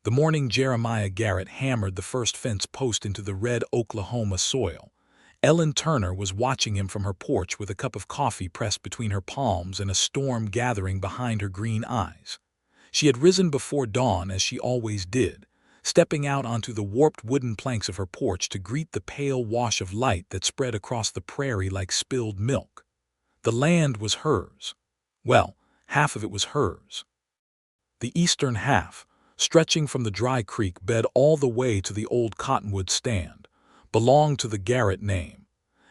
The morning Jeremiah Garrett hammered the first fence post into the red Oklahoma soil, Ellen Turner was watching him from her porch with a cup of coffee pressed between her palms and a storm gathering behind her green eyes. She had risen before dawn as she always did, stepping out onto the warped wooden planks of her porch to greet the pale wash of light that spread across the prairie like spilled milk. The land was hers. Well, half of it was hers. The eastern half, stretching from the dry creek bed all the way to the old cottonwood stand, belonged to the Garrett name,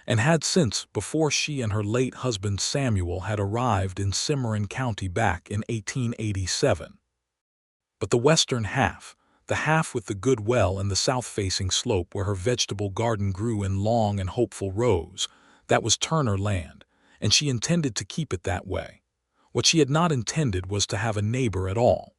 and had since before she and her late husband Samuel had arrived in Cimarron County back in 1887. But the western half, the half with the good well and the south-facing slope where her vegetable garden grew in long and hopeful rows, that was Turner land, and she intended to keep it that way. What she had not intended was to have a neighbor at all.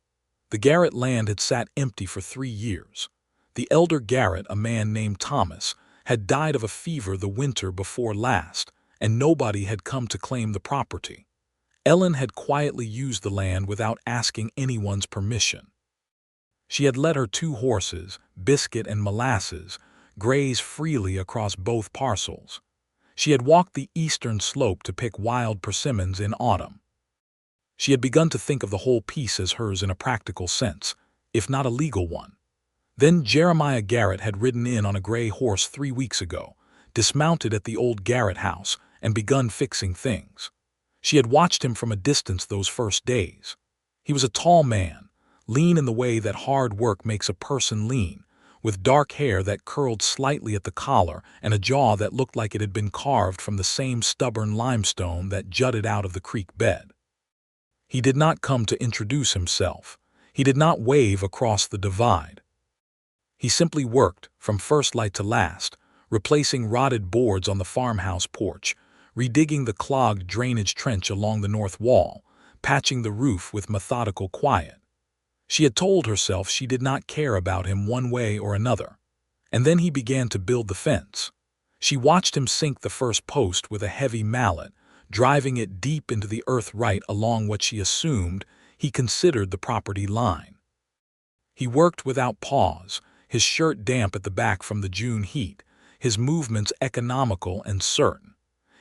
The Garrett land had sat empty for 3 years. The elder Garrett, a man named Thomas, had died of a fever the winter before last, and nobody had come to claim the property. Ellen had quietly used the land without asking anyone's permission. She had let her 2 horses, Biscuit and Molasses, graze freely across both parcels. She had walked the eastern slope to pick wild persimmons in autumn. She had begun to think of the whole piece as hers in a practical sense, if not a legal one. Then Jeremiah Garrett had ridden in on a gray horse 3 weeks ago, dismounted at the old Garrett house, and begun fixing things. She had watched him from a distance those first days. He was a tall man, lean in the way that hard work makes a person lean, with dark hair that curled slightly at the collar and a jaw that looked like it had been carved from the same stubborn limestone that jutted out of the creek bed. He did not come to introduce himself. He did not wave across the divide. He simply worked, from first light to last, replacing rotted boards on the farmhouse porch, redigging the clogged drainage trench along the north wall, patching the roof with methodical quiet. She had told herself she did not care about him one way or another. And then he began to build the fence. She watched him sink the first post with a heavy mallet, driving it deep into the earth right along what she assumed he considered the property line. He worked without pause, his shirt damp at the back from the June heat, his movements economical and certain.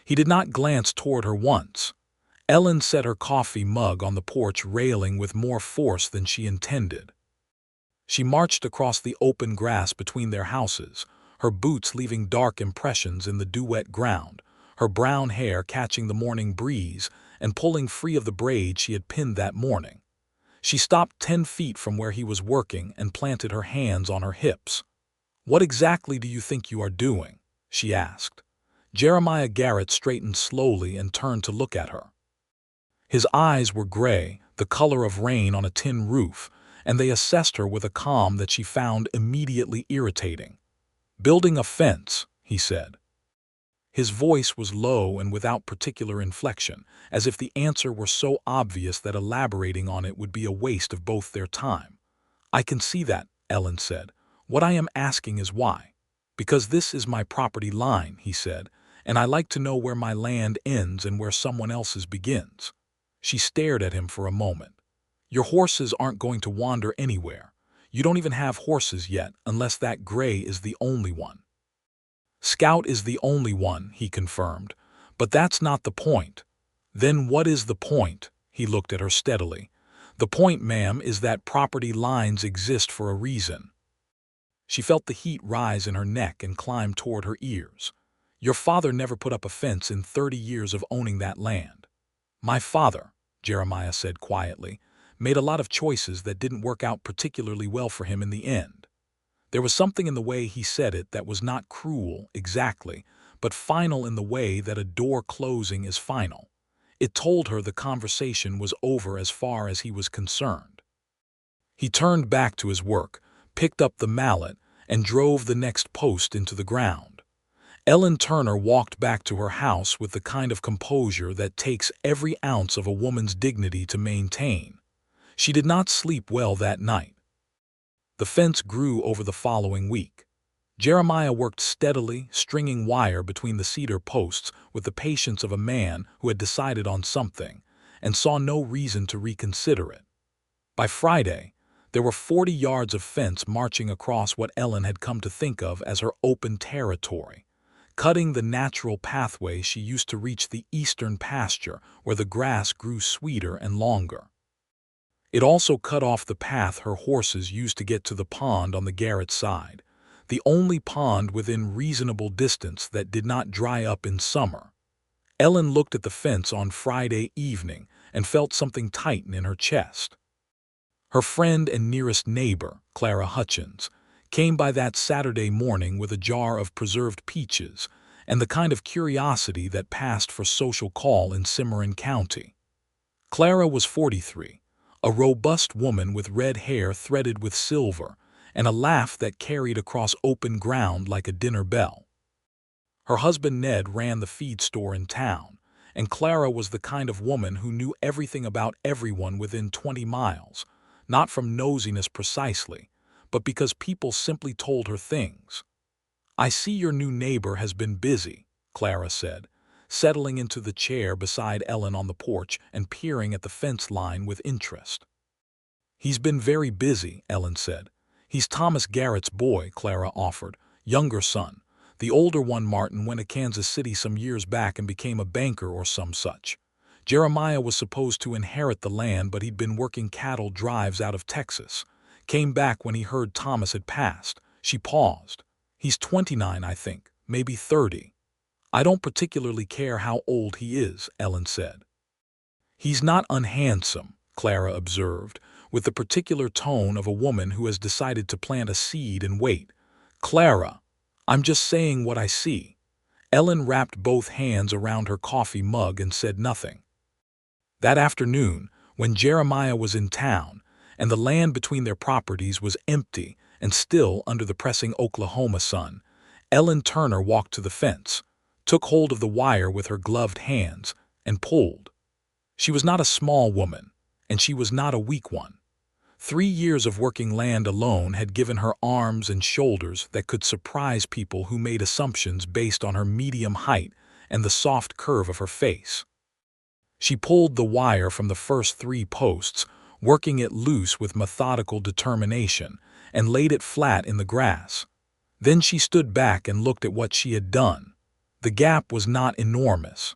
He did not glance toward her once. Ellen set her coffee mug on the porch railing with more force than she intended. She marched across the open grass between their houses, her boots leaving dark impressions in the dew-wet ground, her brown hair catching the morning breeze and pulling free of the braid she had pinned that morning. She stopped 10 feet from where he was working and planted her hands on her hips. "What exactly do you think you are doing?" she asked. Jeremiah Garrett straightened slowly and turned to look at her. His eyes were gray, the color of rain on a tin roof, and they assessed her with a calm that she found immediately irritating. "Building a fence," he said. His voice was low and without particular inflection, as if the answer were so obvious that elaborating on it would be a waste of both their time. "I can see that," Ellen said. "What I am asking is why." "Because this is my property line," he said, "and I like to know where my land ends and where someone else's begins." She stared at him for a moment. "Your horses aren't going to wander anywhere. You don't even have horses yet, unless that gray is the only one." "Scout is the only one," he confirmed, "but that's not the point." "Then what is the point?" He looked at her steadily. "The point, ma'am, is that property lines exist for a reason." She felt the heat rise in her neck and climb toward her ears. "Your father never put up a fence in 30 years of owning that land." "My father," Jeremiah said quietly, "made a lot of choices that didn't work out particularly well for him in the end." There was something in the way he said it that was not cruel, exactly, but final in the way that a door closing is final. It told her the conversation was over as far as he was concerned. He turned back to his work, picked up the mallet, and drove the next post into the ground. Ellen Turner walked back to her house with the kind of composure that takes every ounce of a woman's dignity to maintain. She did not sleep well that night. The fence grew over the following week. Jeremiah worked steadily, stringing wire between the cedar posts with the patience of a man who had decided on something and saw no reason to reconsider it. By Friday, There were 40 yards of fence marching across what Ellen had come to think of as her open territory, cutting the natural pathway she used to reach the eastern pasture where the grass grew sweeter and longer. It also cut off the path her horses used to get to the pond on the Garrett side, the only pond within reasonable distance that did not dry up in summer. Ellen looked at the fence on Friday evening and felt something tighten in her chest. Her friend and nearest neighbor, Clara Hutchins, came by that Saturday morning with a jar of preserved peaches and the kind of curiosity that passed for social call in Cimarron County. Clara was 43, a robust woman with red hair threaded with silver and a laugh that carried across open ground like a dinner bell. Her husband Ned ran the feed store in town, and Clara was the kind of woman who knew everything about everyone within 20 miles, not from nosiness precisely, but because people simply told her things. "I see your new neighbor has been busy," Clara said, settling into the chair beside Ellen on the porch and peering at the fence line with interest. "He's been very busy," Ellen said. "He's Thomas Garrett's boy," Clara offered, "younger son. The older one, Martin, went to Kansas City some years back and became a banker or some such. Jeremiah was supposed to inherit the land, but he'd been working cattle drives out of Texas. Came back when he heard Thomas had passed." She paused. "He's 29, I think, maybe 30. I don't particularly care how old he is," Ellen said. "He's not unhandsome," Clara observed, with the particular tone of a woman who has decided to plant a seed and wait. "Clara, I'm just saying what I see." Ellen wrapped both hands around her coffee mug and said nothing. That afternoon, when Jeremiah was in town, and the land between their properties was empty and still under the pressing Oklahoma sun, Ellen Turner walked to the fence, took hold of the wire with her gloved hands, and pulled. She was not a small woman, and she was not a weak one. 3 years of working land alone had given her arms and shoulders that could surprise people who made assumptions based on her medium height and the soft curve of her face. She pulled the wire from the first 3 posts, working it loose with methodical determination, and laid it flat in the grass. Then she stood back and looked at what she had done. The gap was not enormous.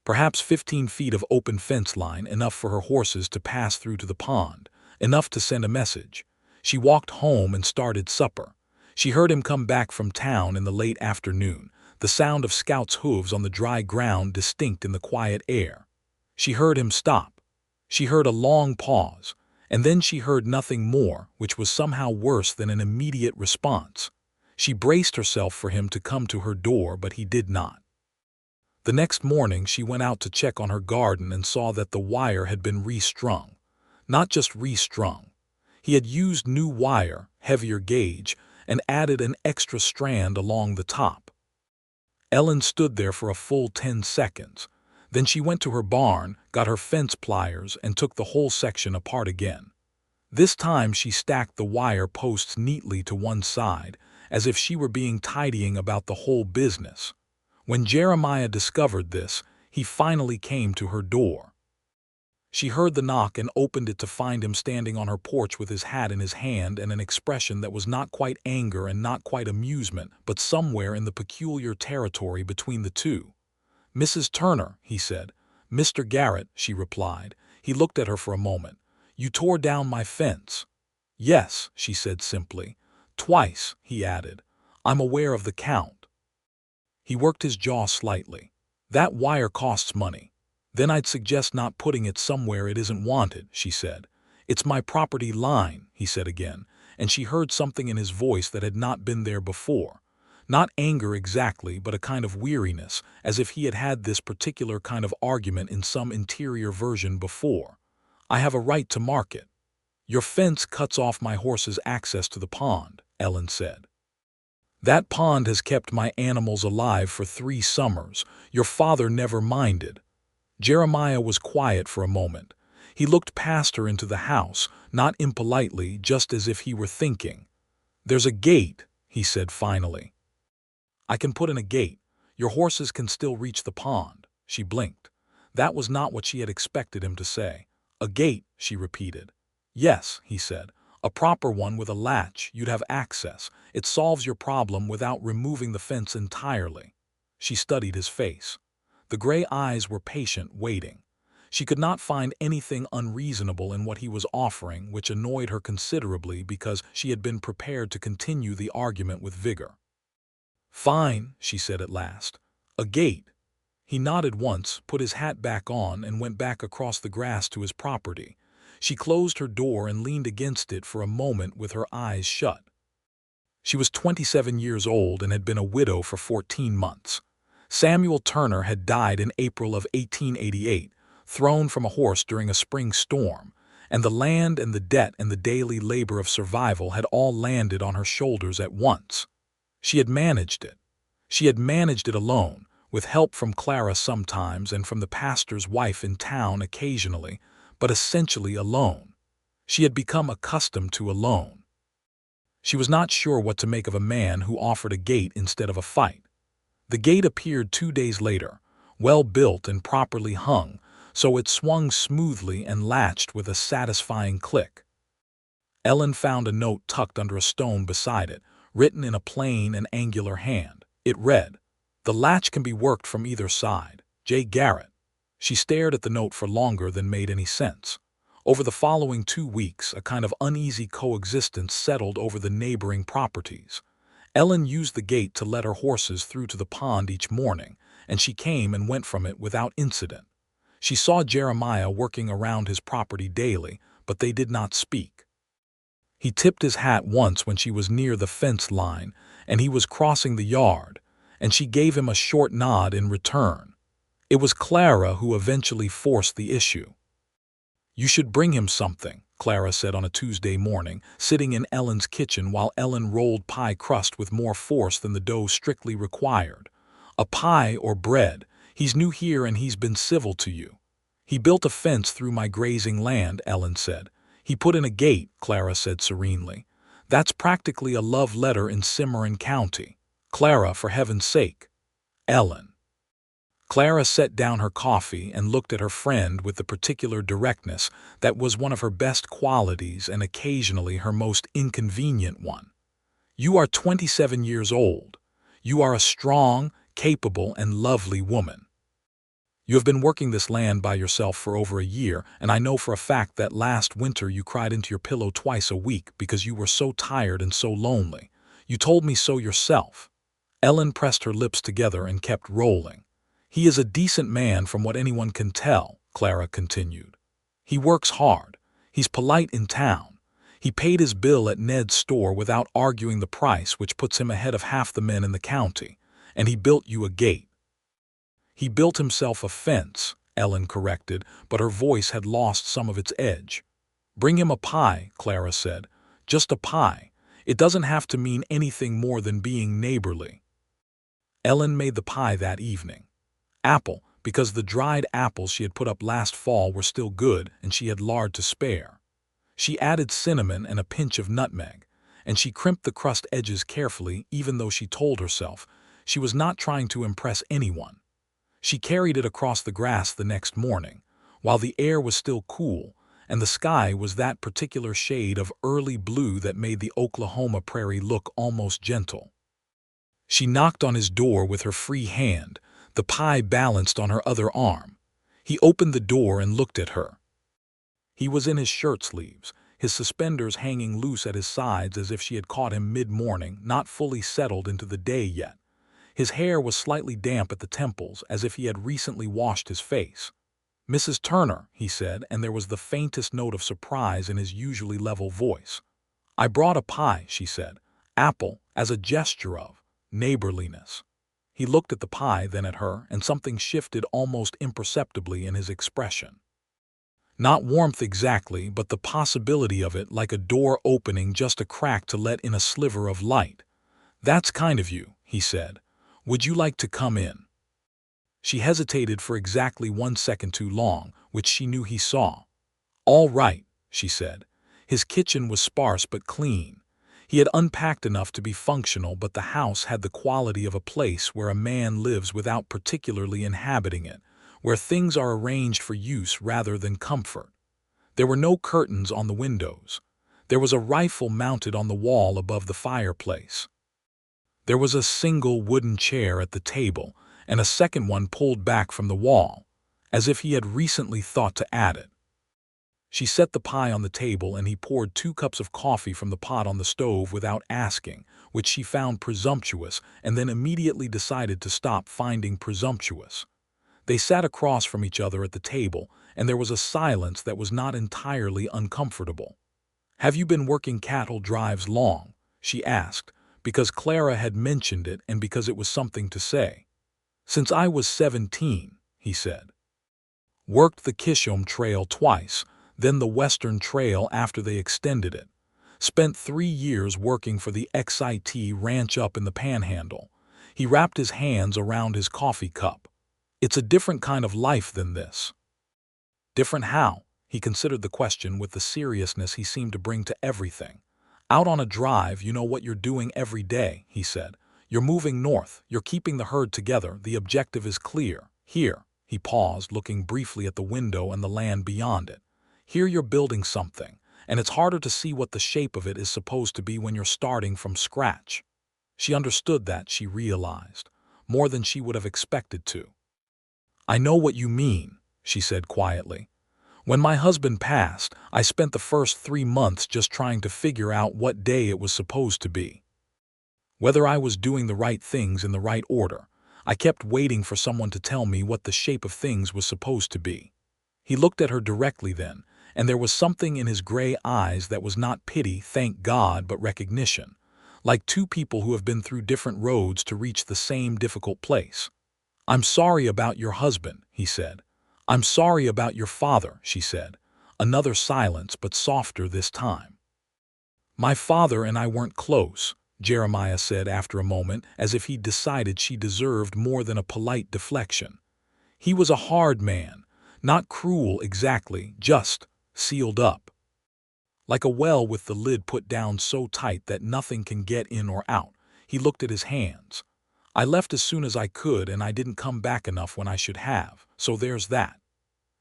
Perhaps 15 feet of open fence line, enough for her horses to pass through to the pond, enough to send a message. She walked home and started supper. She heard him come back from town in the late afternoon, the sound of Scout's hooves on the dry ground distinct in the quiet air. She heard him stop. She heard a long pause, and then she heard nothing more, which was somehow worse than an immediate response. She braced herself for him to come to her door, but he did not. The next morning she went out to check on her garden and saw that the wire had been restrung. Not just restrung. He had used new wire, heavier gauge, and added an extra strand along the top. Ellen stood there for a full 10 seconds. Then she went to her barn, got her fence pliers, and took the whole section apart again. This time she stacked the wire posts neatly to one side, as if she were being tidying about the whole business. When Jeremiah discovered this, he finally came to her door. She heard the knock and opened it to find him standing on her porch with his hat in his hand and an expression that was not quite anger and not quite amusement, but somewhere in the peculiar territory between the two. "Mrs. Turner," he said. "Mr. Garrett," she replied. He looked at her for a moment. "You tore down my fence." "Yes," she said simply. "Twice," he added. "I'm aware of the count." He worked his jaw slightly. "That wire costs money." "Then I'd suggest not putting it somewhere it isn't wanted," she said. "It's my property line," he said again, and she heard something in his voice that had not been there before. Not anger exactly, but a kind of weariness, as if he had had this particular kind of argument in some interior version before. "I have a right to mark it." "Your fence cuts off my horse's access to the pond," Ellen said. "That pond has kept my animals alive for 3 summers. Your father never minded." Jeremiah was quiet for a moment. He looked past her into the house, not impolitely, just as if he were thinking. "There's a gate," he said finally. "I can put in a gate. Your horses can still reach the pond." She blinked. That was not what she had expected him to say. "A gate," she repeated. "Yes," he said. A proper one with a latch, you'd have access. It solves your problem without removing the fence entirely. She studied his face. The gray eyes were patient, waiting. She could not find anything unreasonable in what he was offering, which annoyed her considerably because she had been prepared to continue the argument with vigor. "Fine," she said at last. "A gate." He nodded once, put his hat back on, and went back across the grass to his property. She closed her door and leaned against it for a moment with her eyes shut. She was 27 years old and had been a widow for 14 months. Samuel Turner had died in April of 1888, thrown from a horse during a spring storm, and the land and the debt and the daily labor of survival had all landed on her shoulders at once. She had managed it. She had managed it alone, with help from Clara sometimes and from the pastor's wife in town occasionally, but essentially alone. She had become accustomed to alone. She was not sure what to make of a man who offered a gate instead of a fight. The gate appeared 2 days later, well built and properly hung, so it swung smoothly and latched with a satisfying click. Ellen found a note tucked under a stone beside it, written in a plain and angular hand. It read, "The latch can be worked from either side. J. Garrett." She stared at the note for longer than made any sense. Over the following 2 weeks, a kind of uneasy coexistence settled over the neighboring properties. Ellen used the gate to let her horses through to the pond each morning, and she came and went from it without incident. She saw Jeremiah working around his property daily, but they did not speak. He tipped his hat once when she was near the fence line, and he was crossing the yard, and she gave him a short nod in return. It was Clara who eventually forced the issue. "You should bring him something," Clara said on a Tuesday morning, sitting in Ellen's kitchen while Ellen rolled pie crust with more force than the dough strictly required. "A pie or bread. He's new here and he's been civil to you." "He built a fence through my grazing land," Ellen said. "He put in a gate," Clara said serenely. "That's practically a love letter in Cimarron County." "Clara, for heaven's sake." "Ellen." Clara set down her coffee and looked at her friend with the particular directness that was one of her best qualities and occasionally her most inconvenient one. "You are 27 years old. You are a strong, capable, and lovely woman. You have been working this land by yourself for over a year, and I know for a fact that last winter you cried into your pillow twice a week because you were so tired and so lonely. You told me so yourself." Ellen pressed her lips together and kept rolling. "He is a decent man from what anyone can tell," Clara continued. "He works hard. He's polite in town. He paid his bill at Ned's store without arguing the price, which puts him ahead of half the men in the county. And he built you a gate." "He built himself a fence," Ellen corrected, but her voice had lost some of its edge. "Bring him a pie," Clara said. "Just a pie. It doesn't have to mean anything more than being neighborly." Ellen made the pie that evening. Apple, because the dried apples she had put up last fall were still good and she had lard to spare. She added cinnamon and a pinch of nutmeg, and she crimped the crust edges carefully even though she told herself she was not trying to impress anyone. She carried it across the grass the next morning, while the air was still cool and the sky was that particular shade of early blue that made the Oklahoma prairie look almost gentle. She knocked on his door with her free hand, the pie balanced on her other arm. He opened the door and looked at her. He was in his shirt sleeves, his suspenders hanging loose at his sides as if she had caught him mid-morning, not fully settled into the day yet. His hair was slightly damp at the temples, as if he had recently washed his face. "Mrs. Turner," he said, and there was the faintest note of surprise in his usually level voice. "I brought a pie," she said. "Apple, as a gesture of neighborliness." He looked at the pie, then at her, and something shifted almost imperceptibly in his expression. Not warmth exactly, but the possibility of it, like a door opening just a crack to let in a sliver of light. "That's kind of you," he said. "Would you like to come in?" She hesitated for exactly 1 second too long, which she knew he saw. "All right," she said. His kitchen was sparse but clean. He had unpacked enough to be functional, but the house had the quality of a place where a man lives without particularly inhabiting it, where things are arranged for use rather than comfort. There were no curtains on the windows. There was a rifle mounted on the wall above the fireplace. There was a single wooden chair at the table, and a second one pulled back from the wall, as if he had recently thought to add it. She set the pie on the table, and he poured 2 cups of coffee from the pot on the stove without asking, which she found presumptuous, and then immediately decided to stop finding presumptuous. They sat across from each other at the table, and there was a silence that was not entirely uncomfortable. "Have you been working cattle drives long?" she asked, because Clara had mentioned it and because it was something to say. "Since I was 17, he said. "Worked the Kishom Trail twice, then the Western Trail after they extended it. Spent 3 years working for the XIT ranch up in the Panhandle." He wrapped his hands around his coffee cup. "It's a different kind of life than this." "Different how?" He considered the question with the seriousness he seemed to bring to everything. "Out on a drive, you know what you're doing every day," he said. "You're moving north, you're keeping the herd together, the objective is clear. Here," he paused, looking briefly at the window and the land beyond it. "Here you're building something, and it's harder to see what the shape of it is supposed to be when you're starting from scratch." She understood that, she realized, more than she would have expected to. "I know what you mean," she said quietly. "When my husband passed, I spent the first 3 months just trying to figure out what day it was supposed to be. Whether I was doing the right things in the right order. I kept waiting for someone to tell me what the shape of things was supposed to be." He looked at her directly then, and there was something in his gray eyes that was not pity, thank God, but recognition, like 2 people who have been through different roads to reach the same difficult place. "I'm sorry about your husband," he said. "I'm sorry about your father," she said. Another silence, but softer this time. "My father and I weren't close," Jeremiah said after a moment, as if he'd decided she deserved more than a polite deflection. "He was a hard man, not cruel exactly, just sealed up. Like a well with the lid put down so tight that nothing can get in or out." He looked at his hands. "I left as soon as I could, and I didn't come back enough when I should have, so there's that."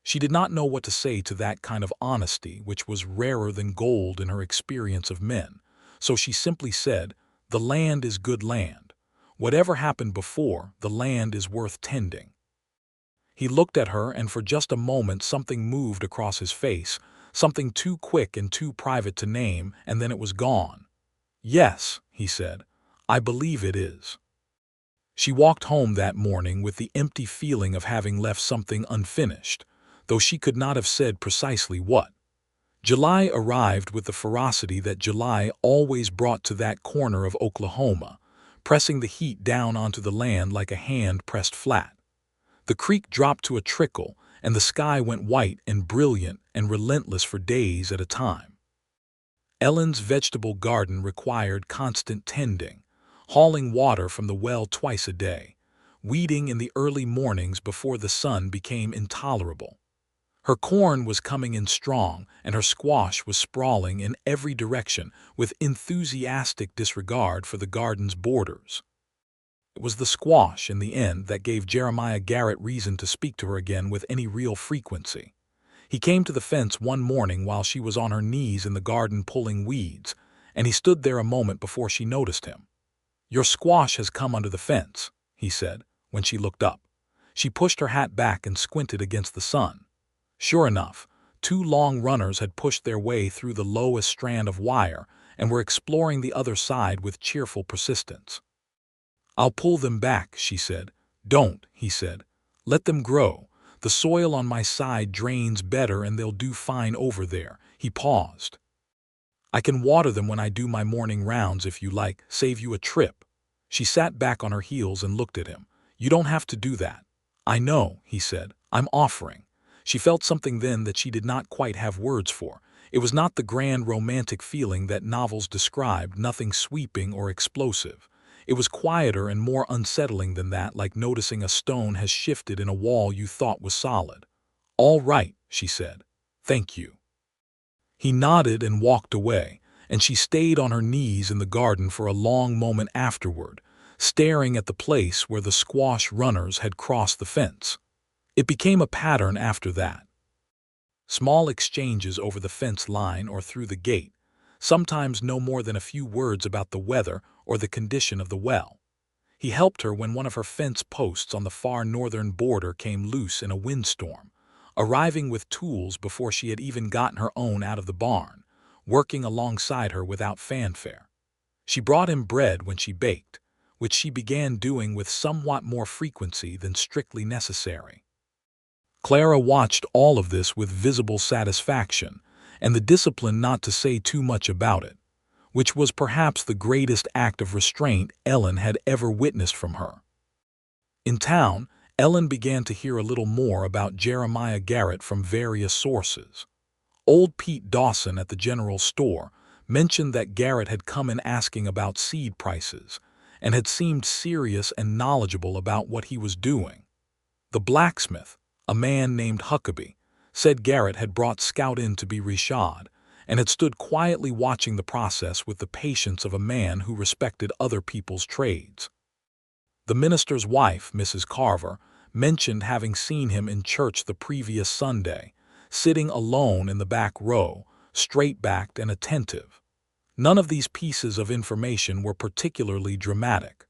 She did not know what to say to that kind of honesty, which was rarer than gold in her experience of men, so she simply said, "The land is good land. Whatever happened before, the land is worth tending." He looked at her, and for just a moment something moved across his face, something too quick and too private to name, and then it was gone. "Yes," he said, "I believe it is." She walked home that morning with the empty feeling of having left something unfinished, though she could not have said precisely what. July arrived with the ferocity that July always brought to that corner of Oklahoma, pressing the heat down onto the land like a hand pressed flat. The creek dropped to a trickle, and the sky went white and brilliant and relentless for days at a time. Ellen's vegetable garden required constant tending, hauling water from the well twice a day, weeding in the early mornings before the sun became intolerable. Her corn was coming in strong, and her squash was sprawling in every direction with enthusiastic disregard for the garden's borders. It was the squash, in the end, that gave Jeremiah Garrett reason to speak to her again with any real frequency. He came to the fence one morning while she was on her knees in the garden pulling weeds, and he stood there a moment before she noticed him. "Your squash has come under the fence," he said, when she looked up. She pushed her hat back and squinted against the sun. Sure enough, 2 long runners had pushed their way through the lowest strand of wire and were exploring the other side with cheerful persistence. "I'll pull them back," she said. "Don't," he said. "Let them grow. The soil on my side drains better and they'll do fine over there." He paused. "I can water them when I do my morning rounds if you like, save you a trip." She sat back on her heels and looked at him. "You don't have to do that." "I know," he said. "I'm offering." She felt something then that she did not quite have words for. It was not the grand romantic feeling that novels described, nothing sweeping or explosive. It was quieter and more unsettling than that, like noticing a stone has shifted in a wall you thought was solid. "All right," she said. "Thank you." He nodded and walked away, and she stayed on her knees in the garden for a long moment afterward, staring at the place where the squash runners had crossed the fence. It became a pattern after that. Small exchanges over the fence line or through the gate, sometimes no more than a few words about the weather or the condition of the well. He helped her when one of her fence posts on the far northern border came loose in a windstorm, arriving with tools before she had even gotten her own out of the barn, working alongside her without fanfare. She brought him bread when she baked, which she began doing with somewhat more frequency than strictly necessary. Clara watched all of this with visible satisfaction, and the discipline not to say too much about it, which was perhaps the greatest act of restraint Ellen had ever witnessed from her. In town, Ellen began to hear a little more about Jeremiah Garrett from various sources. Old Pete Dawson at the general store mentioned that Garrett had come in asking about seed prices and had seemed serious and knowledgeable about what he was doing. The blacksmith, a man named Huckabee, said Garrett had brought Scout in to be reshod and had stood quietly watching the process with the patience of a man who respected other people's trades. The minister's wife, Mrs. Carver, mentioned having seen him in church the previous Sunday, sitting alone in the back row, straight-backed and attentive. None of these pieces of information were particularly dramatic,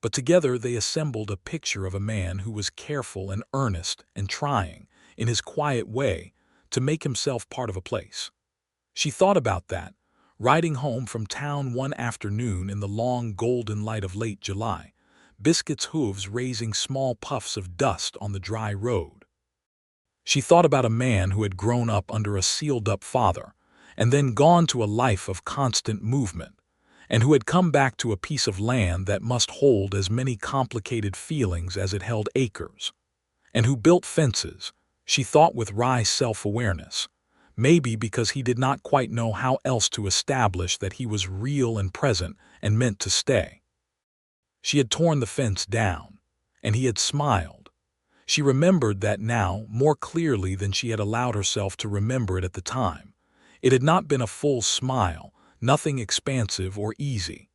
but together they assembled a picture of a man who was careful and earnest and trying, in his quiet way, to make himself part of a place. She thought about that, riding home from town one afternoon in the long golden light of late July, Biscuit's hooves raising small puffs of dust on the dry road. She thought about a man who had grown up under a sealed-up father, and then gone to a life of constant movement, and who had come back to a piece of land that must hold as many complicated feelings as it held acres, and who built fences, she thought with wry self-awareness, maybe because he did not quite know how else to establish that he was real and present and meant to stay. She had torn the fence down, and he had smiled. She remembered that now more clearly than she had allowed herself to remember it at the time. It had not been a full smile, nothing expansive or easy.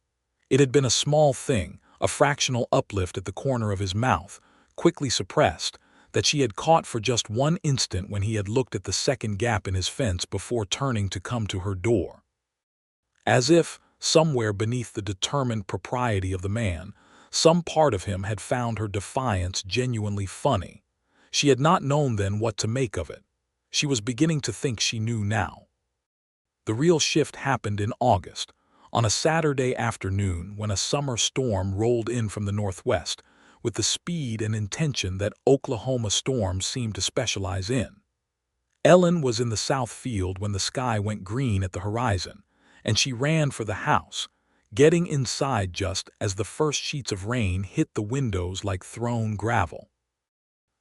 It had been a small thing, a fractional uplift at the corner of his mouth, quickly suppressed, that she had caught for just one instant when he had looked at the second gap in his fence before turning to come to her door. As if, somewhere beneath the determined propriety of the man, some part of him had found her defiance genuinely funny. She had not known then what to make of it. She was beginning to think she knew now. The real shift happened in August, on a Saturday afternoon when a summer storm rolled in from the northwest, with the speed and intention that Oklahoma storms seemed to specialize in. Ellen was in the south field when the sky went green at the horizon, and she ran for the house, getting inside just as the first sheets of rain hit the windows like thrown gravel.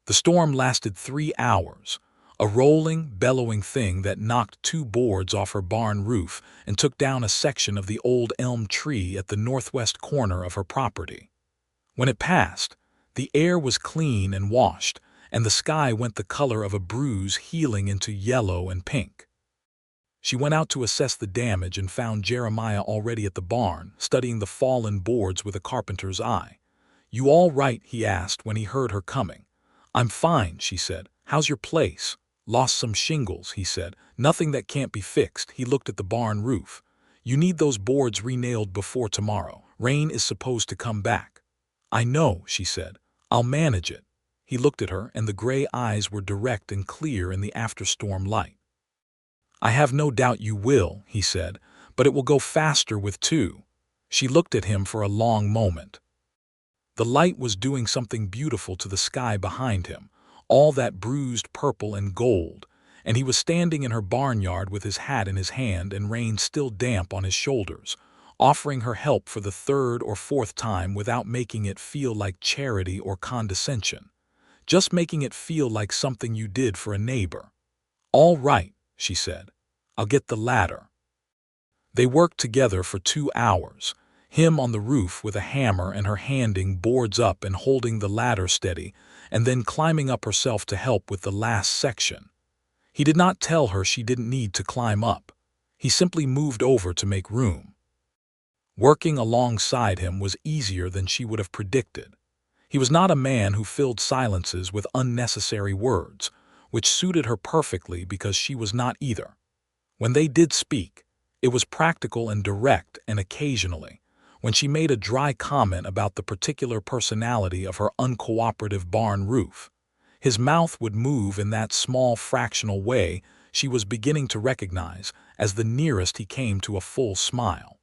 The storm lasted 3 hours, a rolling, bellowing thing that knocked 2 boards off her barn roof and took down a section of the old elm tree at the northwest corner of her property. When it passed, the air was clean and washed, and the sky went the color of a bruise healing into yellow and pink. She went out to assess the damage and found Jeremiah already at the barn, studying the fallen boards with a carpenter's eye. "You all right?" he asked when he heard her coming. "I'm fine," she said. "How's your place?" "Lost some shingles," he said. "Nothing that can't be fixed." He looked at the barn roof. "You need those boards re-nailed before tomorrow. Rain is supposed to come back." "I know," she said. "I'll manage it." He looked at her, and the gray eyes were direct and clear in the after-storm light. "I have no doubt you will," he said, "but it will go faster with 2. She looked at him for a long moment. The light was doing something beautiful to the sky behind him, all that bruised purple and gold, and he was standing in her barnyard with his hat in his hand and rain still damp on his shoulders, offering her help for the 3rd or 4th time without making it feel like charity or condescension, just making it feel like something you did for a neighbor. "All right," she said. "I'll get the ladder." They worked together for 2 hours, him on the roof with a hammer and her handing boards up and holding the ladder steady, and then climbing up herself to help with the last section. He did not tell her she didn't need to climb up. He simply moved over to make room. Working alongside him was easier than she would have predicted. He was not a man who filled silences with unnecessary words, which suited her perfectly because she was not either. When they did speak, It was practical and direct, and occasionally, when she made a dry comment about the particular personality of her uncooperative barn roof, his mouth would move in that small fractional way she was beginning to recognize as the nearest he came to a full smile.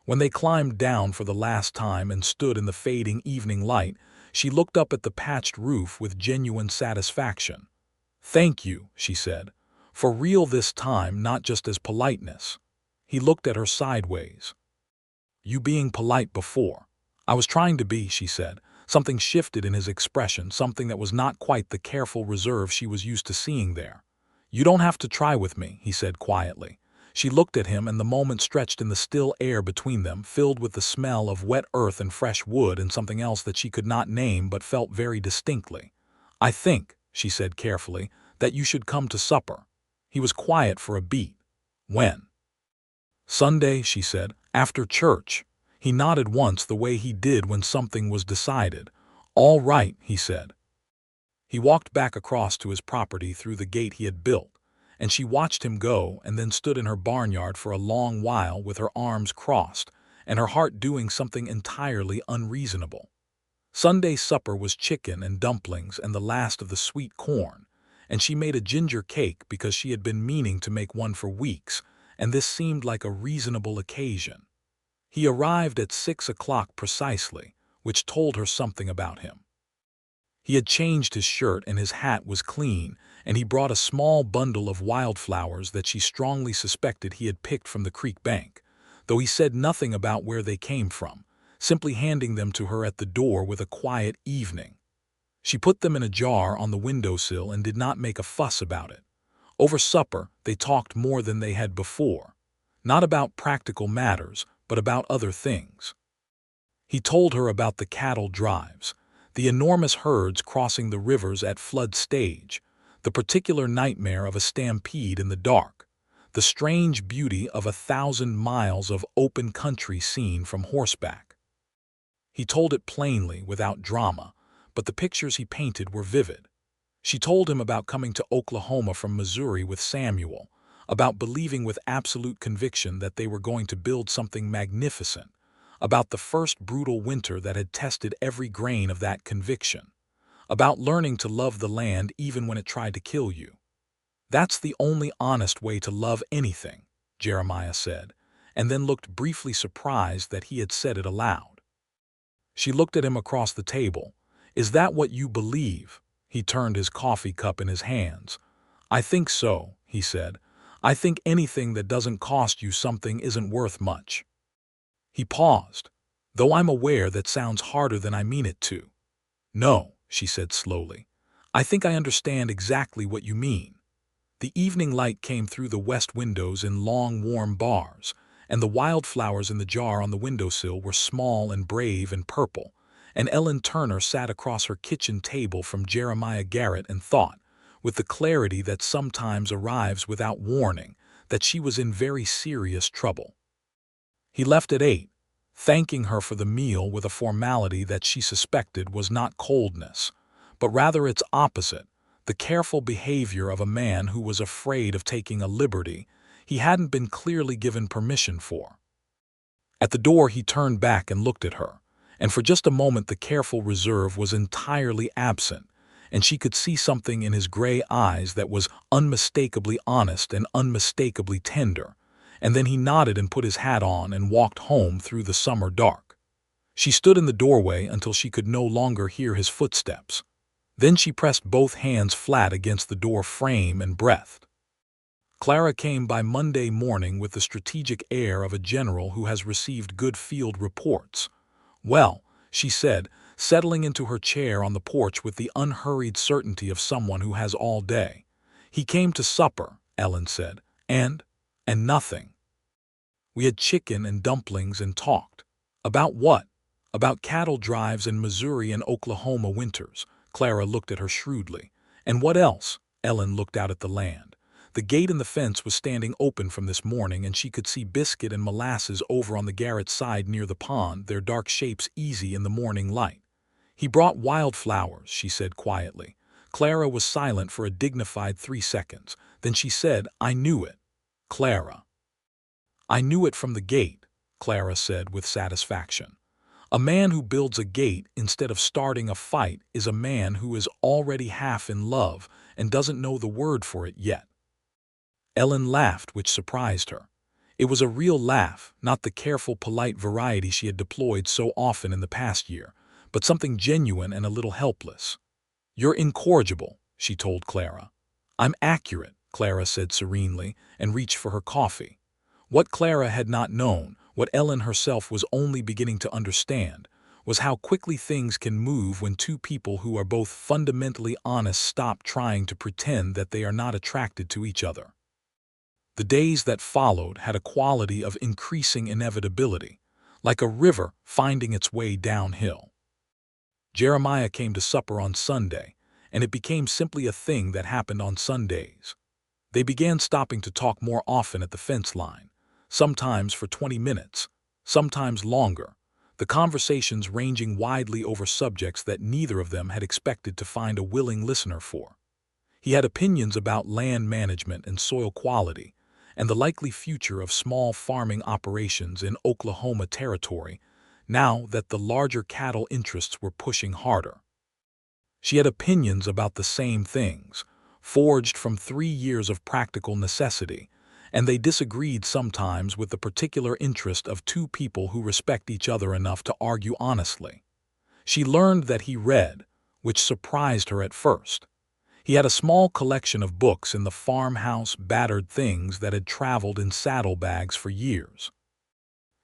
When they climbed down for the last time and stood in the fading evening light, she looked up at the patched roof with genuine satisfaction. "Thank you," she said. "For real this time, not just as politeness." He looked at her sideways. "You being polite before." "I was trying to be," she said. Something shifted in his expression, something that was not quite the careful reserve she was used to seeing there. "You don't have to try with me," he said quietly. She looked at him, and the moment stretched in the still air between them, filled with the smell of wet earth and fresh wood and something else that she could not name but felt very distinctly. "I think," she said carefully, "that you should come to supper." He was quiet for a beat. "When?" "Sunday," she said, "after church." He nodded once the way he did when something was decided. "All right," he said. He walked back across to his property through the gate he had built, and she watched him go and then stood in her barnyard for a long while with her arms crossed and her heart doing something entirely unreasonable. Sunday supper was chicken and dumplings and the last of the sweet corn, and she made a ginger cake because she had been meaning to make one for weeks, and this seemed like a reasonable occasion. He arrived at 6 o'clock precisely, which told her something about him. He had changed his shirt and his hat was clean, and he brought a small bundle of wildflowers that she strongly suspected he had picked from the creek bank, though he said nothing about where they came from, simply handing them to her at the door with a quiet "evening." She put them in a jar on the windowsill and did not make a fuss about it. Over supper, they talked more than they had before, not about practical matters, but about other things. He told her about the cattle drives, the enormous herds crossing the rivers at flood stage, the particular nightmare of a stampede in the dark, the strange beauty of 1,000 miles of open country seen from horseback. He told it plainly, without drama, but the pictures he painted were vivid. She told him about coming to Oklahoma from Missouri with Samuel, about believing with absolute conviction that they were going to build something magnificent, about the first brutal winter that had tested every grain of that conviction, about learning to love the land even when it tried to kill you. "That's the only honest way to love anything," Jeremiah said, and then looked briefly surprised that he had said it aloud. She looked at him across the table. "Is that what you believe?" He turned his coffee cup in his hands. "I think so," he said. "I think anything that doesn't cost you something isn't worth much." He paused. "Though I'm aware that sounds harder than I mean it to." "No," she said slowly. "I think I understand exactly what you mean." The evening light came through the west windows in long, warm bars, and the wildflowers in the jar on the windowsill were small and brave and purple, and Ellen Turner sat across her kitchen table from Jeremiah Garrett and thought, with the clarity that sometimes arrives without warning, that she was in very serious trouble. He left at 8, thanking her for the meal with a formality that she suspected was not coldness, but rather its opposite, the careful behavior of a man who was afraid of taking a liberty he hadn't been clearly given permission for. At the door he turned back and looked at her, and for just a moment the careful reserve was entirely absent, and she could see something in his gray eyes that was unmistakably honest and unmistakably tender, and then he nodded and put his hat on and walked home through the summer dark. She stood in the doorway until she could no longer hear his footsteps. Then she pressed both hands flat against the door frame and breathed. Clara came by Monday morning with the strategic air of a general who has received good field reports. "Well," she said, settling into her chair on the porch with the unhurried certainty of someone who has all day. "He came to supper," Ellen said, and nothing. "We had chicken and dumplings and talked." "About what?" "About cattle drives in Missouri and Oklahoma winters." Clara looked at her shrewdly. "And what else?" Ellen looked out at the land. The gate in the fence was standing open from this morning, and she could see Biscuit and Molasses over on the Garrett side near the pond, their dark shapes easy in the morning light. "He brought wildflowers," she said quietly. Clara was silent for a dignified 3 seconds. Then she said, "I knew it." "Clara." "I knew it from the gate," Clara said with satisfaction. "A man who builds a gate instead of starting a fight is a man who is already half in love and doesn't know the word for it yet." Ellen laughed, which surprised her. It was a real laugh, not the careful, polite variety she had deployed so often in the past year, but something genuine and a little helpless. "You're incorrigible," she told Clara. "I'm accurate," Clara said serenely, and reached for her coffee. What Clara had not known, what Ellen herself was only beginning to understand, was how quickly things can move when two people who are both fundamentally honest stop trying to pretend that they are not attracted to each other. The days that followed had a quality of increasing inevitability, like a river finding its way downhill. Jeremiah came to supper on Sunday, and it became simply a thing that happened on Sundays. They began stopping to talk more often at the fence line, sometimes for 20 minutes, sometimes longer, the conversations ranging widely over subjects that neither of them had expected to find a willing listener for. He had opinions about land management and soil quality, and the likely future of small farming operations in Oklahoma Territory, now that the larger cattle interests were pushing harder. She had opinions about the same things, forged from 3 years of practical necessity, and they disagreed sometimes with the particular interest of two people who respect each other enough to argue honestly. She learned that he read, which surprised her at first. He had a small collection of books in the farmhouse, battered things that had traveled in saddlebags for years.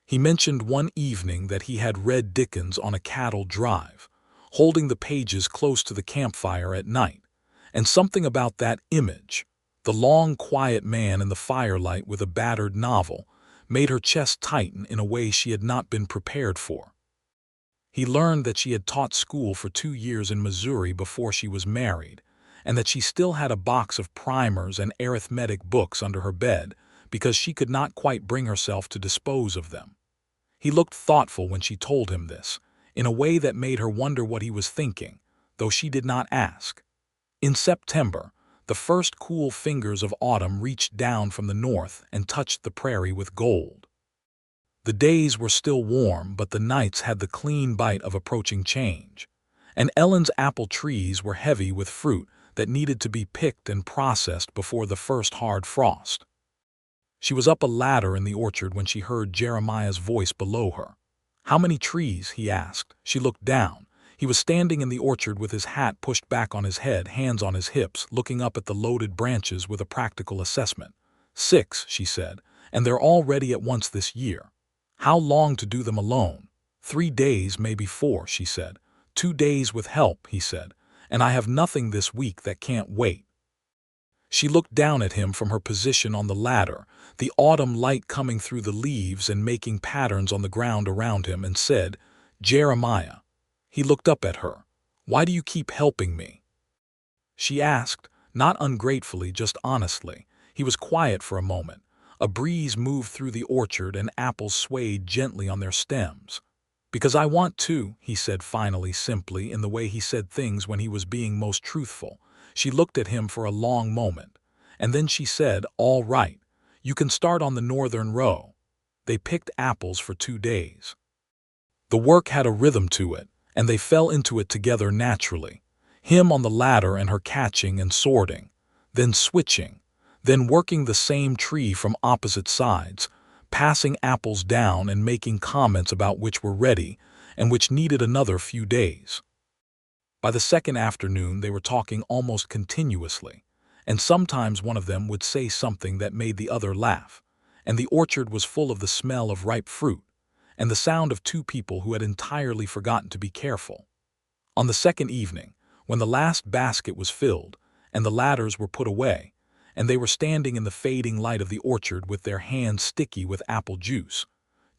He mentioned one evening that he had read Dickens on a cattle drive, holding the pages close to the campfire at night, and something about that image, the long, quiet man in the firelight with a battered novel, made her chest tighten in a way she had not been prepared for. He learned that she had taught school for 2 years in Missouri before she was married, and that she still had a box of primers and arithmetic books under her bed because she could not quite bring herself to dispose of them. He looked thoughtful when she told him this, in a way that made her wonder what he was thinking, though she did not ask. In September, the first cool fingers of autumn reached down from the north and touched the prairie with gold. The days were still warm, but the nights had the clean bite of approaching change, and Ellen's apple trees were heavy with fruit that needed to be picked and processed before the first hard frost. She was up a ladder in the orchard when she heard Jeremiah's voice below her. "How many trees?" he asked. She looked down. He was standing in the orchard with his hat pushed back on his head, hands on his hips, looking up at the loaded branches with a practical assessment. "6," she said, "and they're all ready at once this year." "How long to do them alone?" 3 days, maybe 4, she said. 2 days with help, he said, "and I have nothing this week that can't wait." She looked down at him from her position on the ladder, the autumn light coming through the leaves and making patterns on the ground around him, and said, "Jeremiah." He looked up at her. "Why do you keep helping me?" She asked, not ungratefully, just honestly. He was quiet for a moment. A breeze moved through the orchard and apples swayed gently on their stems. "Because I want to," he said finally, simply, in the way he said things when he was being most truthful. She looked at him for a long moment, and then she said, "All right, you can start on the northern row." They picked apples for 2 days. The work had a rhythm to it, and they fell into it together naturally. Him on the ladder and her catching and sorting, then switching, then working the same tree from opposite sides, passing apples down and making comments about which were ready and which needed another few days. By the second afternoon they were talking almost continuously, and sometimes one of them would say something that made the other laugh, and the orchard was full of the smell of ripe fruit, and the sound of two people who had entirely forgotten to be careful. On the second evening, when the last basket was filled, and the ladders were put away, and they were standing in the fading light of the orchard with their hands sticky with apple juice,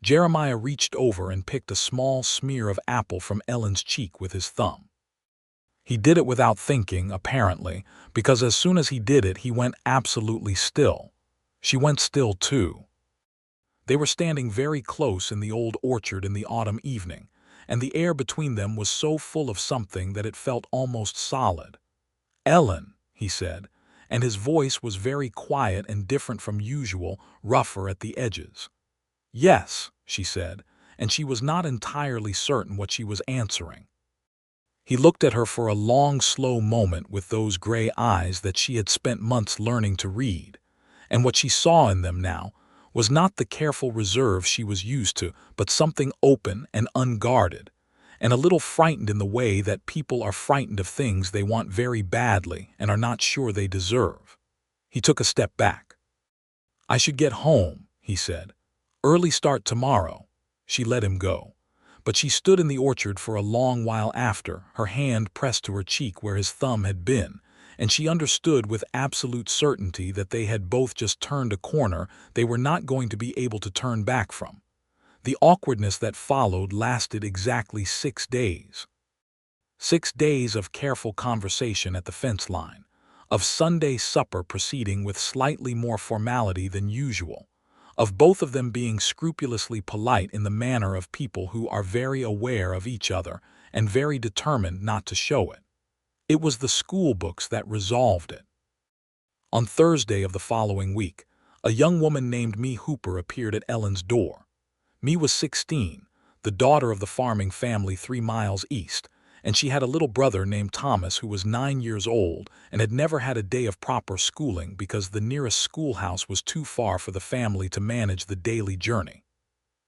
Jeremiah reached over and picked a small smear of apple from Ellen's cheek with his thumb. He did it without thinking, apparently, because as soon as he did it he went absolutely still. She went still too. They were standing very close in the old orchard in the autumn evening, and the air between them was so full of something that it felt almost solid. "Ellen," he said, and his voice was very quiet and different from usual, rougher at the edges. Yes, she said, and she was not entirely certain what she was answering. He looked at her for a long, slow moment with those gray eyes that she had spent months learning to read, and what she saw in them now was not the careful reserve she was used to, but something open and unguarded, and a little frightened in the way that people are frightened of things they want very badly and are not sure they deserve. He took a step back. I should get home, he said. Early start tomorrow. She let him go. But she stood in the orchard for a long while after, her hand pressed to her cheek where his thumb had been, and she understood with absolute certainty that they had both just turned a corner they were not going to be able to turn back from. The awkwardness that followed lasted exactly 6 days. 6 days of careful conversation at the fence line, of Sunday supper proceeding with slightly more formality than usual, of both of them being scrupulously polite in the manner of people who are very aware of each other and very determined not to show it. It was the school books that resolved it. On Thursday of the following week, a young woman named Mee Hooper appeared at Ellen's door. Mee was 16, the daughter of the farming family 3 miles east, and she had a little brother named Thomas who was 9 years old and had never had a day of proper schooling because the nearest schoolhouse was too far for the family to manage the daily journey.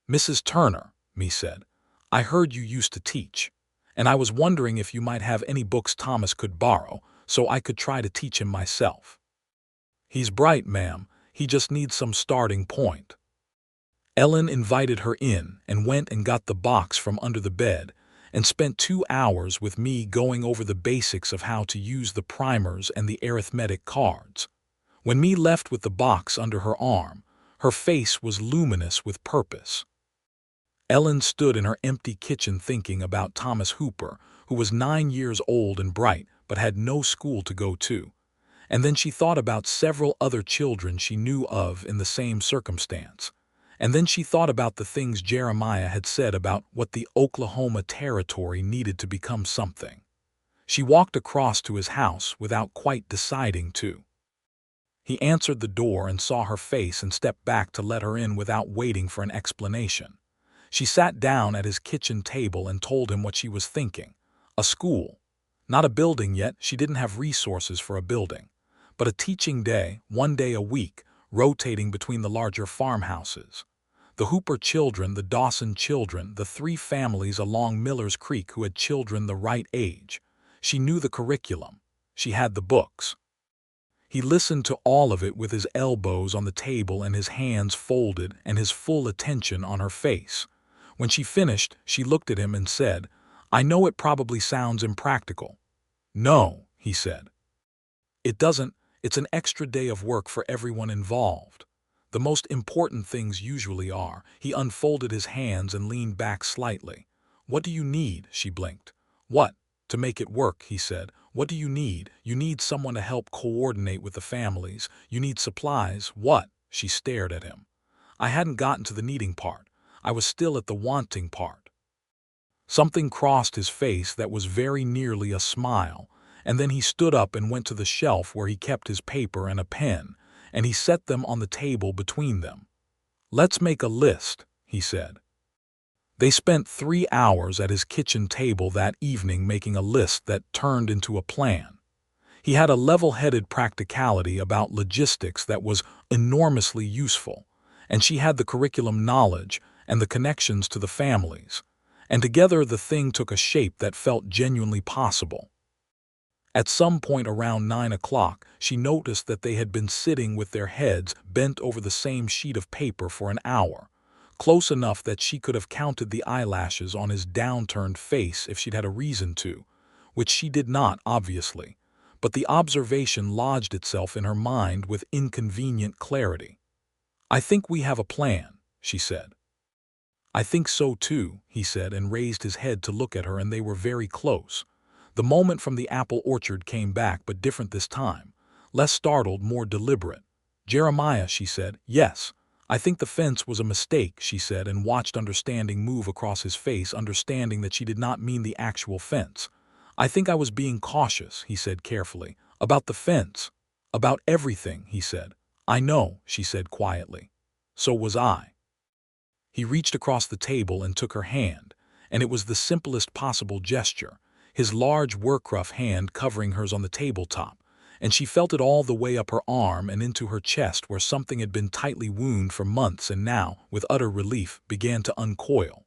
Mrs. Turner, Mee said, I heard you used to teach, and I was wondering if you might have any books Thomas could borrow so I could try to teach him myself. He's bright, ma'am. He just needs some starting point. Ellen invited her in and went and got the box from under the bed and spent 2 hours with me going over the basics of how to use the primers and the arithmetic cards. When Mee left with the box under her arm, her face was luminous with purpose. Ellen stood in her empty kitchen thinking about Thomas Hooper, who was 9 years old and bright but had no school to go to. And then she thought about several other children she knew of in the same circumstance. And then she thought about the things Jeremiah had said about what the Oklahoma Territory needed to become something. She walked across to his house without quite deciding to. He answered the door and saw her face and stepped back to let her in without waiting for an explanation. She sat down at his kitchen table and told him what she was thinking. A school. Not a building yet, she didn't have resources for a building. But a teaching day, 1 day a week, rotating between the larger farmhouses. The Hooper children, the Dawson children, the 3 families along Miller's Creek who had children the right age. She knew the curriculum. She had the books. He listened to all of it with his elbows on the table and his hands folded and his full attention on her face. When she finished, she looked at him and said, I know it probably sounds impractical. No, he said. It doesn't. It's an extra day of work for everyone involved. The most important things usually are. He unfolded his hands and leaned back slightly. What do you need? She blinked. What? To make it work, he said. What do you need? You need someone to help coordinate with the families. You need supplies. What? She stared at him. I hadn't gotten to the needing part. I was still at the wanting part. Something crossed his face that was very nearly a smile, and then he stood up and went to the shelf where he kept his paper and a pen, and he set them on the table between them. Let's make a list, he said. They spent 3 hours at his kitchen table that evening making a list that turned into a plan. He had a level-headed practicality about logistics that was enormously useful, and she had the curriculum knowledge and the connections to the families, and together the thing took a shape that felt genuinely possible. At some point around 9 o'clock, she noticed that they had been sitting with their heads bent over the same sheet of paper for an hour, close enough that she could have counted the eyelashes on his downturned face if she'd had a reason to, which she did not, obviously, but the observation lodged itself in her mind with inconvenient clarity. I think we have a plan, she said. I think so too, he said, and raised his head to look at her, and they were very close. The moment from the apple orchard came back, but different this time. Less startled, more deliberate. Jeremiah, she said. Yes. I think the fence was a mistake, she said, and watched understanding move across his face, understanding that she did not mean the actual fence. I think I was being cautious, he said carefully. About the fence. About everything, he said. I know, she said quietly. So was I. He reached across the table and took her hand, and it was the simplest possible gesture, his large work-rough hand covering hers on the tabletop, and she felt it all the way up her arm and into her chest where something had been tightly wound for months and now, with utter relief, began to uncoil.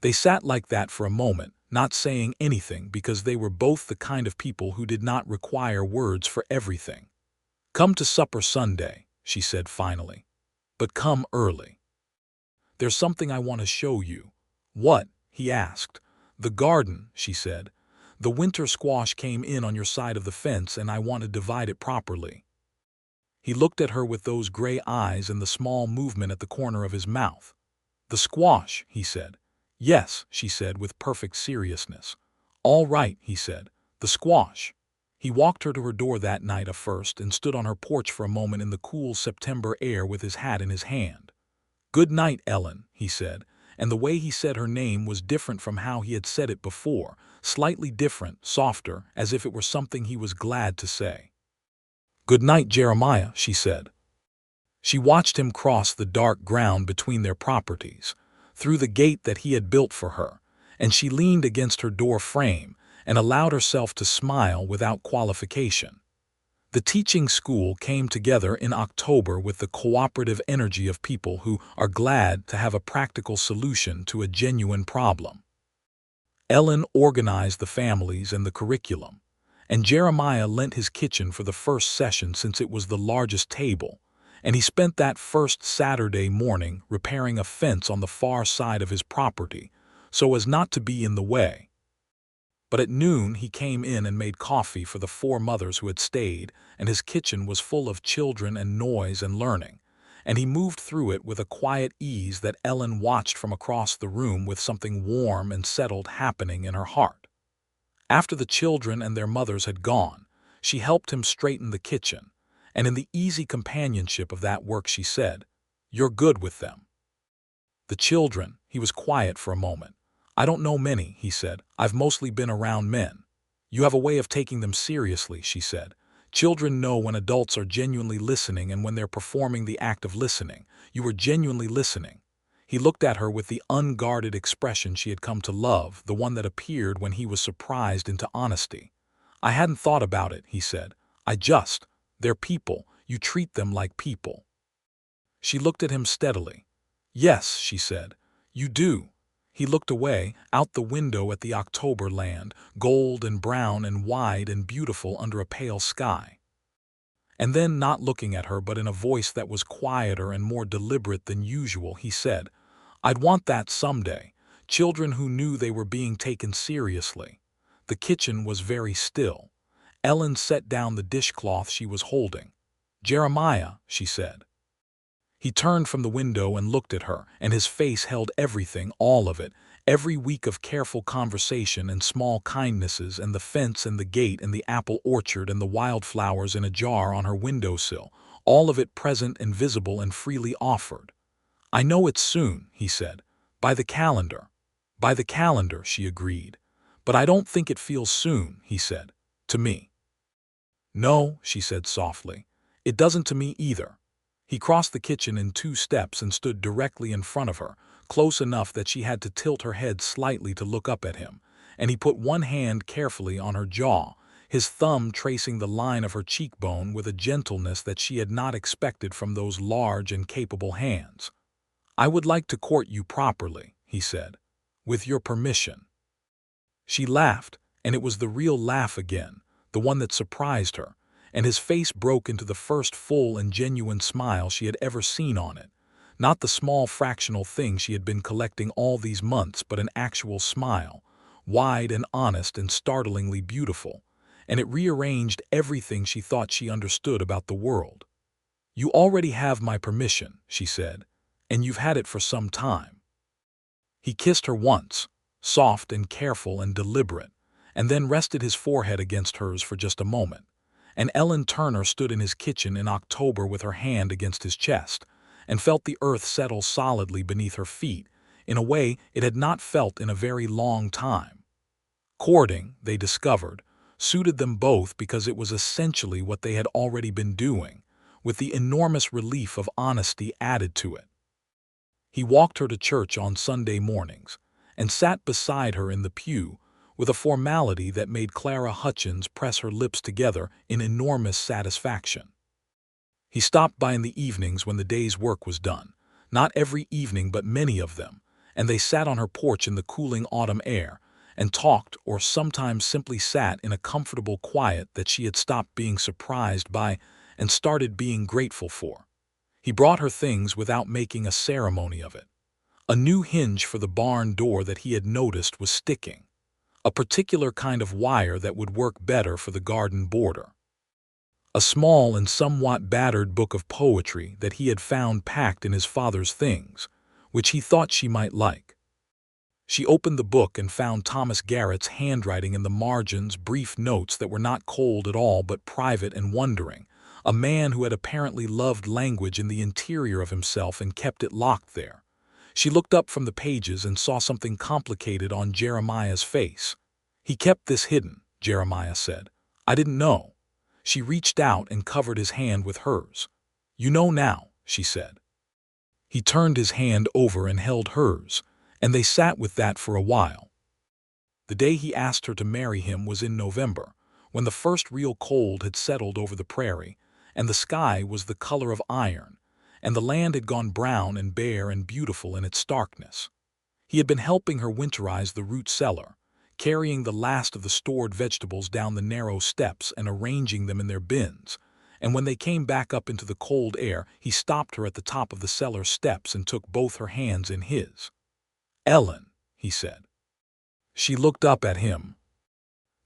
They sat like that for a moment, not saying anything because they were both the kind of people who did not require words for everything. "Come to supper Sunday," she said finally. "But come early. There's something I want to show you." "What?" he asked. "The garden," she said. "The winter squash came in on your side of the fence and I want to divide it properly." He looked at her with those gray eyes and the small movement at the corner of his mouth. "The squash," he said. "Yes," she said with perfect seriousness. "All right," he said. "The squash." He walked her to her door that night first and stood on her porch for a moment in the cool September air with his hat in his hand. "Good night, Ellen," he said, and the way he said her name was different from how he had said it before, slightly different, softer, as if it were something he was glad to say. "Good night, Jeremiah," she said. She watched him cross the dark ground between their properties, through the gate that he had built for her, and she leaned against her door frame and allowed herself to smile without qualification. The teaching school came together in October with the cooperative energy of people who are glad to have a practical solution to a genuine problem. Ellen organized the families and the curriculum, and Jeremiah lent his kitchen for the first session since it was the largest table, and he spent that first Saturday morning repairing a fence on the far side of his property so as not to be in the way. But at noon he came in and made coffee for the 4 mothers who had stayed, and his kitchen was full of children and noise and learning, and he moved through it with a quiet ease that Ellen watched from across the room with something warm and settled happening in her heart. After the children and their mothers had gone, she helped him straighten the kitchen, and in the easy companionship of that work she said, "You're good with them." "The children," he was quiet for a moment. "I don't know many," he said. "I've mostly been around men." "You have a way of taking them seriously," she said. "Children know when adults are genuinely listening and when they're performing the act of listening. You were genuinely listening." He looked at her with the unguarded expression she had come to love, the one that appeared when he was surprised into honesty. "I hadn't thought about it," he said. They're people. You treat them like people." She looked at him steadily. "Yes," she said, "you do." He looked away, out the window at the October land, gold and brown and wide and beautiful under a pale sky. And then, not looking at her but in a voice that was quieter and more deliberate than usual, he said, "I'd want that someday, children who knew they were being taken seriously." The kitchen was very still. Ellen set down the dishcloth she was holding. "Jeremiah," she said. He turned from the window and looked at her, and his face held everything, all of it, every week of careful conversation and small kindnesses and the fence and the gate and the apple orchard and the wildflowers in a jar on her windowsill, all of it present and visible and freely offered. "I know it's soon," he said. "By the calendar." "By the calendar," she agreed. "But I don't think it feels soon," he said, "to me." "No," she said softly. "It doesn't to me either." He crossed the kitchen in 2 steps and stood directly in front of her, close enough that she had to tilt her head slightly to look up at him, and he put one hand carefully on her jaw, his thumb tracing the line of her cheekbone with a gentleness that she had not expected from those large and capable hands. "I would like to court you properly," he said, "with your permission." She laughed, and it was the real laugh again, the one that surprised her, and his face broke into the first full and genuine smile she had ever seen on it, not the small fractional thing she had been collecting all these months, but an actual smile, wide and honest and startlingly beautiful, and it rearranged everything she thought she understood about the world. "You already have my permission," she said, "and you've had it for some time." He kissed her once, soft and careful and deliberate, and then rested his forehead against hers for just a moment. And Ellen Turner stood in his kitchen in October with her hand against his chest, and felt the earth settle solidly beneath her feet, in a way it had not felt in a very long time. Courting, they discovered, suited them both because it was essentially what they had already been doing, with the enormous relief of honesty added to it. He walked her to church on Sunday mornings and sat beside her in the pew with a formality that made Clara Hutchins press her lips together in enormous satisfaction. He stopped by in the evenings when the day's work was done, not every evening but many of them, and they sat on her porch in the cooling autumn air and talked, or sometimes simply sat in a comfortable quiet that she had stopped being surprised by and started being grateful for. He brought her things without making a ceremony of it. A new hinge for the barn door that he had noticed was sticking, a particular kind of wire that would work better for the garden border. A small and somewhat battered book of poetry that he had found packed in his father's things, which he thought she might like. She opened the book and found Thomas Garrett's handwriting in the margins, brief notes that were not cold at all but private and wondering, a man who had apparently loved language in the interior of himself and kept it locked there. She looked up from the pages and saw something complicated on Jeremiah's face. "He kept this hidden," Jeremiah said. "I didn't know." She reached out and covered his hand with hers. "You know now," she said. He turned his hand over and held hers, and they sat with that for a while. The day he asked her to marry him was in November, when the first real cold had settled over the prairie, and the sky was the color of iron, and the land had gone brown and bare and beautiful in its starkness. He had been helping her winterize the root cellar, carrying the last of the stored vegetables down the narrow steps and arranging them in their bins, and when they came back up into the cold air, he stopped her at the top of the cellar steps and took both her hands in his. "Ellen," he said. She looked up at him.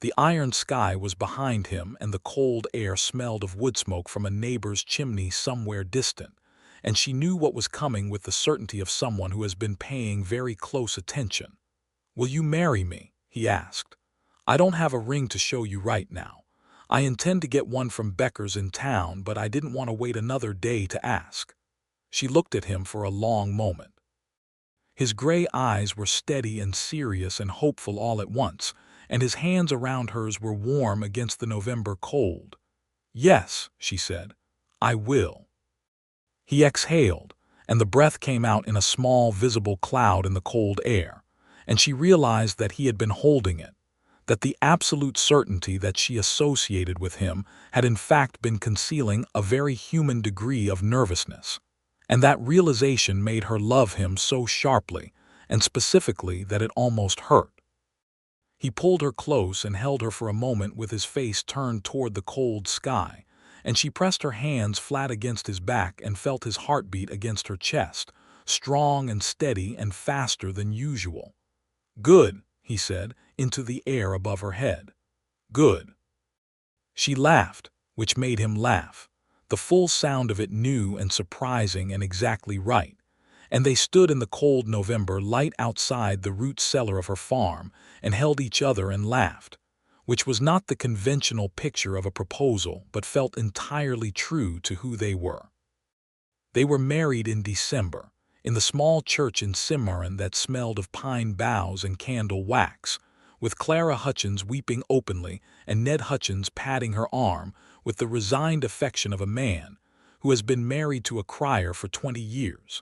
The iron sky was behind him, and the cold air smelled of wood smoke from a neighbor's chimney somewhere distant, and she knew what was coming with the certainty of someone who has been paying very close attention. "Will you marry me?" he asked. "I don't have a ring to show you right now. I intend to get one from Becker's in town, but I didn't want to wait another day to ask." She looked at him for a long moment. His gray eyes were steady and serious and hopeful all at once, and his hands around hers were warm against the November cold. "Yes," she said, "I will." He exhaled, and the breath came out in a small visible cloud in the cold air, and she realized that he had been holding it, that the absolute certainty that she associated with him had in fact been concealing a very human degree of nervousness, and that realization made her love him so sharply and specifically that it almost hurt. He pulled her close and held her for a moment with his face turned toward the cold sky, and she pressed her hands flat against his back and felt his heartbeat against her chest, strong and steady and faster than usual. "Good," he said, into the air above her head. "Good." She laughed, which made him laugh, the full sound of it new and surprising and exactly right, and they stood in the cold November light outside the root cellar of her farm and held each other and laughed, which was not the conventional picture of a proposal but felt entirely true to who they were. They were married in December, in the small church in Cimarron that smelled of pine boughs and candle wax, with Clara Hutchins weeping openly and Ned Hutchins patting her arm with the resigned affection of a man who has been married to a crier for 20 years.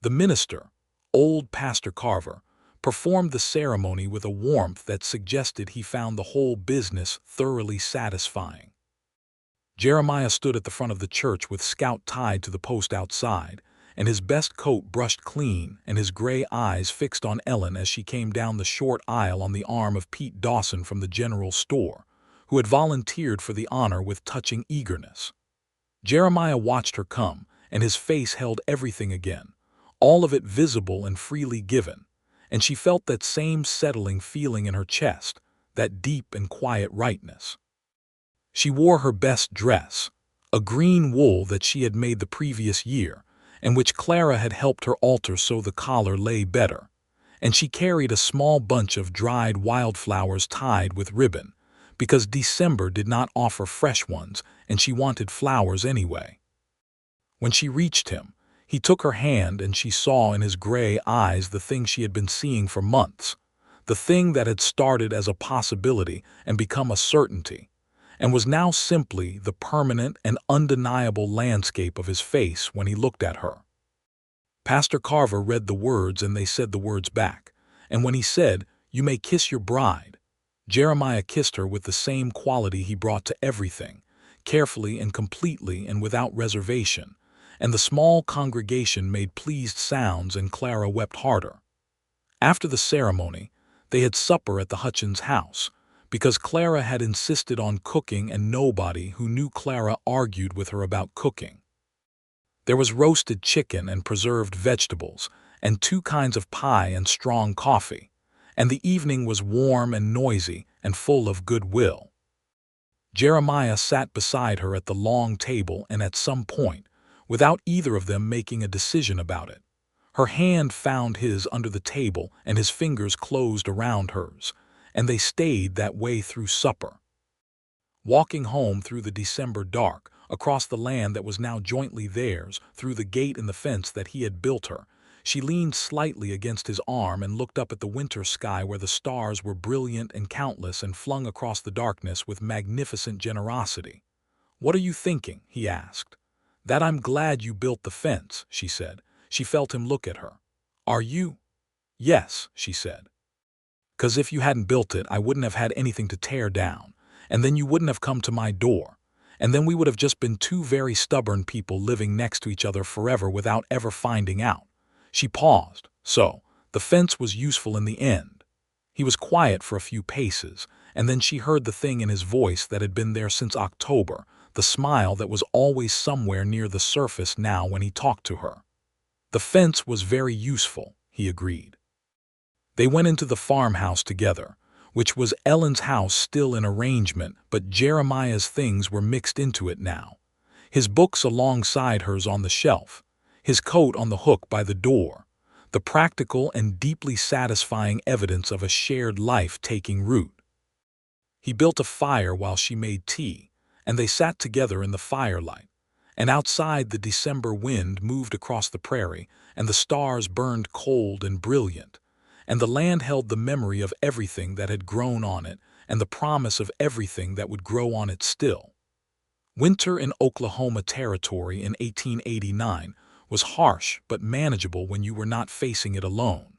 The minister, old Pastor Carver, performed the ceremony with a warmth that suggested he found the whole business thoroughly satisfying. Jeremiah stood at the front of the church with Scout tied to the post outside, and his best coat brushed clean and his gray eyes fixed on Ellen as she came down the short aisle on the arm of Pete Dawson from the general store, who had volunteered for the honor with touching eagerness. Jeremiah watched her come, and his face held everything again, all of it visible and freely given, and she felt that same settling feeling in her chest, that deep and quiet rightness. She wore her best dress, a green wool that she had made the previous year, and which Clara had helped her alter so the collar lay better, and she carried a small bunch of dried wildflowers tied with ribbon, because December did not offer fresh ones and she wanted flowers anyway. When she reached him, he took her hand and she saw in his gray eyes the thing she had been seeing for months, the thing that had started as a possibility and become a certainty, and was now simply the permanent and undeniable landscape of his face when he looked at her. Pastor Carver read the words and they said the words back. And when he said, "You may kiss your bride," Jeremiah kissed her with the same quality he brought to everything, carefully and completely and without reservation, and the small congregation made pleased sounds and Clara wept harder. After the ceremony, they had supper at the Hutchins house, because Clara had insisted on cooking and nobody who knew Clara argued with her about cooking. There was roasted chicken and preserved vegetables, and 2 kinds of pie and strong coffee, and the evening was warm and noisy and full of goodwill. Jeremiah sat beside her at the long table, and at some point, without either of them making a decision about it, her hand found his under the table and his fingers closed around hers, and they stayed that way through supper. Walking home through the December dark, across the land that was now jointly theirs, through the gate in the fence that he had built her, she leaned slightly against his arm and looked up at the winter sky where the stars were brilliant and countless and flung across the darkness with magnificent generosity. "What are you thinking?" he asked. "That I'm glad you built the fence," she said. She felt him look at her. "Are you?" "Yes," she said. "'Cause if you hadn't built it, I wouldn't have had anything to tear down, and then you wouldn't have come to my door, and then we would have just been 2 very stubborn people living next to each other forever without ever finding out." She paused. So, the fence was useful in the end. He was quiet for a few paces, and then she heard the thing in his voice that had been there since October, the smile that was always somewhere near the surface now when he talked to her. "The fence was very useful," he agreed. They went into the farmhouse together, which was Ellen's house still in arrangement, but Jeremiah's things were mixed into it now. His books alongside hers on the shelf, his coat on the hook by the door, the practical and deeply satisfying evidence of a shared life taking root. He built a fire while she made tea, and they sat together in the firelight, and outside the December wind moved across the prairie, and the stars burned cold and brilliant, and the land held the memory of everything that had grown on it and the promise of everything that would grow on it still. Winter in Oklahoma Territory in 1889 was harsh but manageable when you were not facing it alone.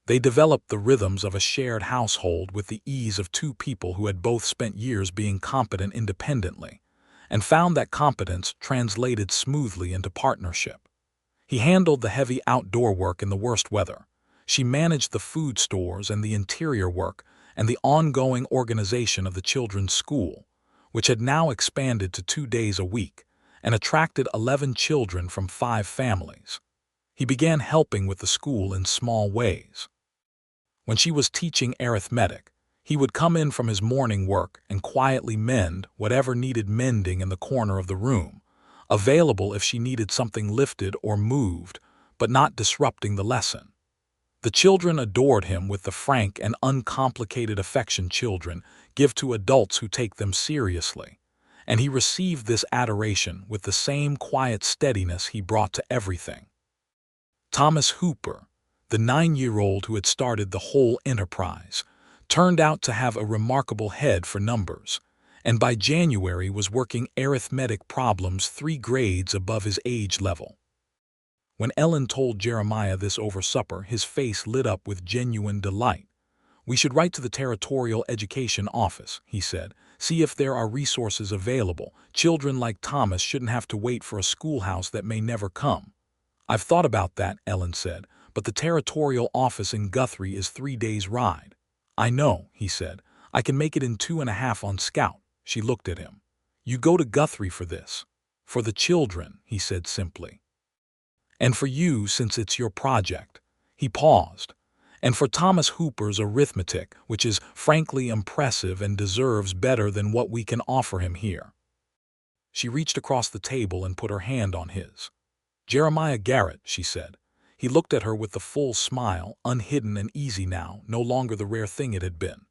They developed the rhythms of a shared household with the ease of 2 people who had both spent years being competent independently, and found that competence translated smoothly into partnership. He handled the heavy outdoor work in the worst weather. She managed the food stores and the interior work and the ongoing organization of the children's school, which had now expanded to 2 days a week and attracted 11 children from 5 families. He began helping with the school in small ways. When she was teaching arithmetic, he would come in from his morning work and quietly mend whatever needed mending in the corner of the room, available if she needed something lifted or moved, but not disrupting the lesson. The children adored him with the frank and uncomplicated affection children give to adults who take them seriously, and he received this adoration with the same quiet steadiness he brought to everything. Thomas Hooper, the 9-year-old who had started the whole enterprise, turned out to have a remarkable head for numbers, and by January was working arithmetic problems 3 grades above his age level. When Ellen told Jeremiah this over supper, his face lit up with genuine delight. "We should write to the Territorial Education Office," he said, "see if there are resources available. Children like Thomas shouldn't have to wait for a schoolhouse that may never come." "I've thought about that," Ellen said, "but the Territorial Office in Guthrie is 3 days' ride." "I know," he said. "I can make it in 2.5 on Scout." She looked at him. "You go to Guthrie for this." "For the children," he said simply. "And for you, since it's your project." He paused. "And for Thomas Hooper's arithmetic, which is frankly impressive and deserves better than what we can offer him here." She reached across the table and put her hand on his. "Jeremiah Garrett," she said. He looked at her with the full smile, unhidden and easy now, no longer the rare thing it had been.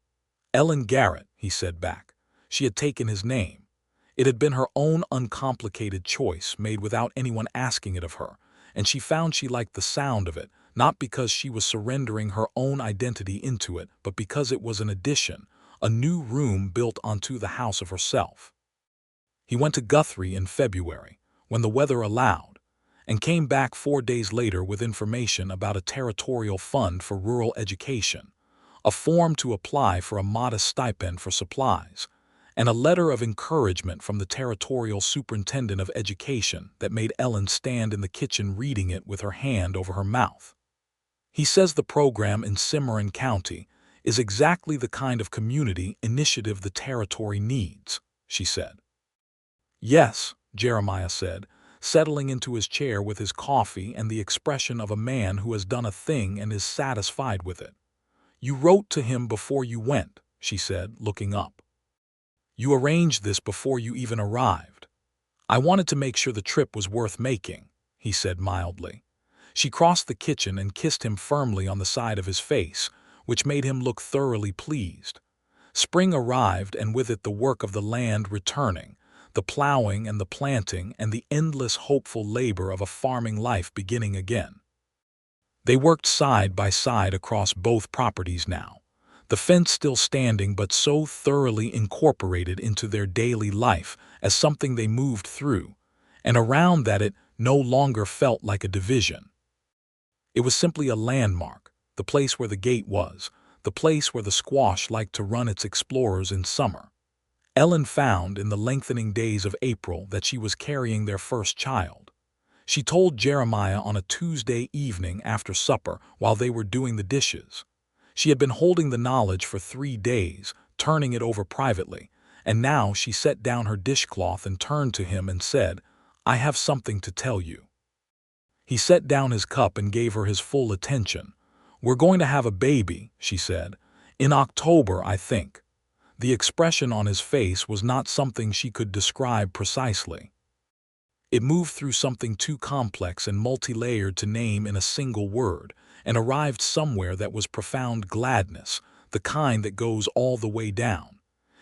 "Ellen Garrett," he said back. She had taken his name. It had been her own uncomplicated choice, made without anyone asking it of her, and she found she liked the sound of it, not because she was surrendering her own identity into it, but because it was an addition, a new room built onto the house of herself. He went to Guthrie in February, when the weather allowed, and came back 4 days later with information about a territorial fund for rural education, a form to apply for a modest stipend for supplies, and a letter of encouragement from the territorial superintendent of education that made Ellen stand in the kitchen reading it with her hand over her mouth. He says the program in Cimarron County is exactly the kind of community initiative the territory needs, she said. Yes, Jeremiah said, settling into his chair with his coffee and the expression of a man who has done a thing and is satisfied with it. You wrote to him before you went, she said, looking up. You arranged this before you even arrived. I wanted to make sure the trip was worth making, he said mildly. She crossed the kitchen and kissed him firmly on the side of his face, which made him look thoroughly pleased. Spring arrived, and with it the work of the land returning, the plowing and the planting and the endless hopeful labor of a farming life beginning again. They worked side by side across both properties now, the fence still standing but so thoroughly incorporated into their daily life as something they moved through, and around that it no longer felt like a division. It was simply a landmark, the place where the gate was, the place where the squash liked to run its explorers in summer. Ellen found in the lengthening days of April that she was carrying their first child. She told Jeremiah on a Tuesday evening after supper while they were doing the dishes. She had been holding the knowledge for 3 days, turning it over privately, and now she set down her dishcloth and turned to him and said, "I have something to tell you." He set down his cup and gave her his full attention. "We're going to have a baby," she said. "In October, I think." The expression on his face was not something she could describe precisely. It moved through something too complex and multi-layered to name in a single word, and arrived somewhere that was profound gladness, the kind that goes all the way down.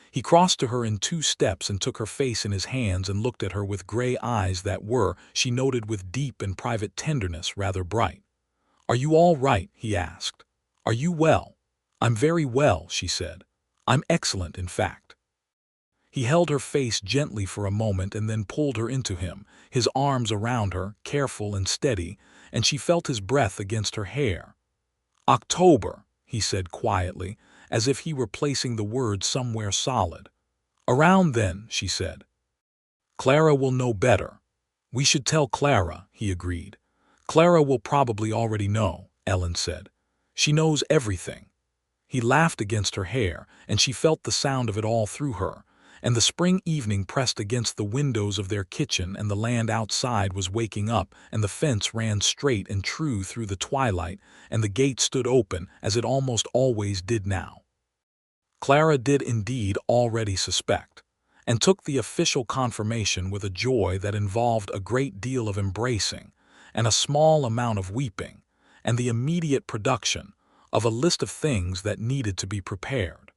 He crossed to her in 2 steps and took her face in his hands and looked at her with gray eyes that were, she noted with deep and private tenderness, rather bright. "Are you all right?" he asked. "Are you well?" "I'm very well," she said. "I'm excellent, in fact." He held her face gently for a moment and then pulled her into him, his arms around her, careful and steady, and she felt his breath against her hair. "October," he said quietly, as if he were placing the word somewhere solid. "Around then," she said. "Clara will know better." "We should tell Clara," he agreed. "Clara will probably already know," Ellen said. "She knows everything." He laughed against her hair, and she felt the sound of it all through her, and the spring evening pressed against the windows of their kitchen, and the land outside was waking up, and the fence ran straight and true through the twilight, and the gate stood open, as it almost always did now. Clara did indeed already suspect, and took the official confirmation with a joy that involved a great deal of embracing, and a small amount of weeping, and the immediate production of a list of things that needed to be prepared.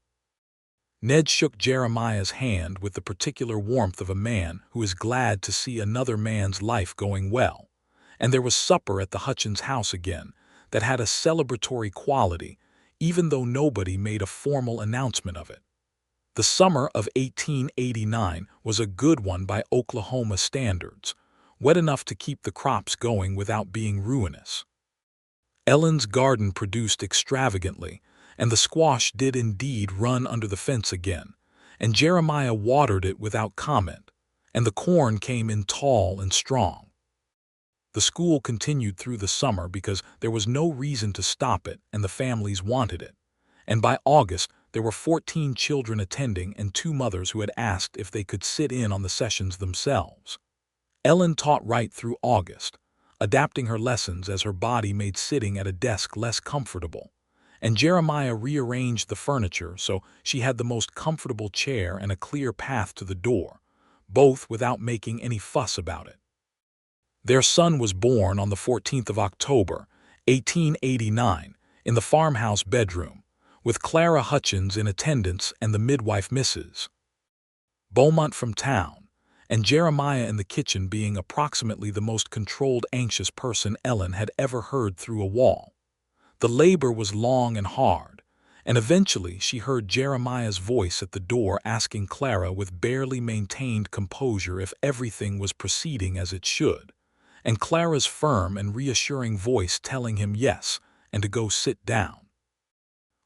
Ned shook Jeremiah's hand with the particular warmth of a man who is glad to see another man's life going well, and there was supper at the Hutchins house again that had a celebratory quality, even though nobody made a formal announcement of it. The summer of 1889 was a good one by Oklahoma standards, wet enough to keep the crops going without being ruinous. Ellen's garden produced extravagantly, and the squash did indeed run under the fence again, and Jeremiah watered it without comment, and the corn came in tall and strong. The school continued through the summer because there was no reason to stop it and the families wanted it, and by August there were 14 children attending and 2 mothers who had asked if they could sit in on the sessions themselves. Ellen taught right through August, adapting her lessons as her body made sitting at a desk less comfortable, and Jeremiah rearranged the furniture so she had the most comfortable chair and a clear path to the door, both without making any fuss about it. Their son was born on the 14th of October, 1889, in the farmhouse bedroom, with Clara Hutchins in attendance and the midwife Mrs. Beaumont from town, and Jeremiah in the kitchen being approximately the most controlled, anxious person Ellen had ever heard through a wall. The labor was long and hard, and eventually she heard Jeremiah's voice at the door asking Clara with barely maintained composure if everything was proceeding as it should, and Clara's firm and reassuring voice telling him yes and to go sit down.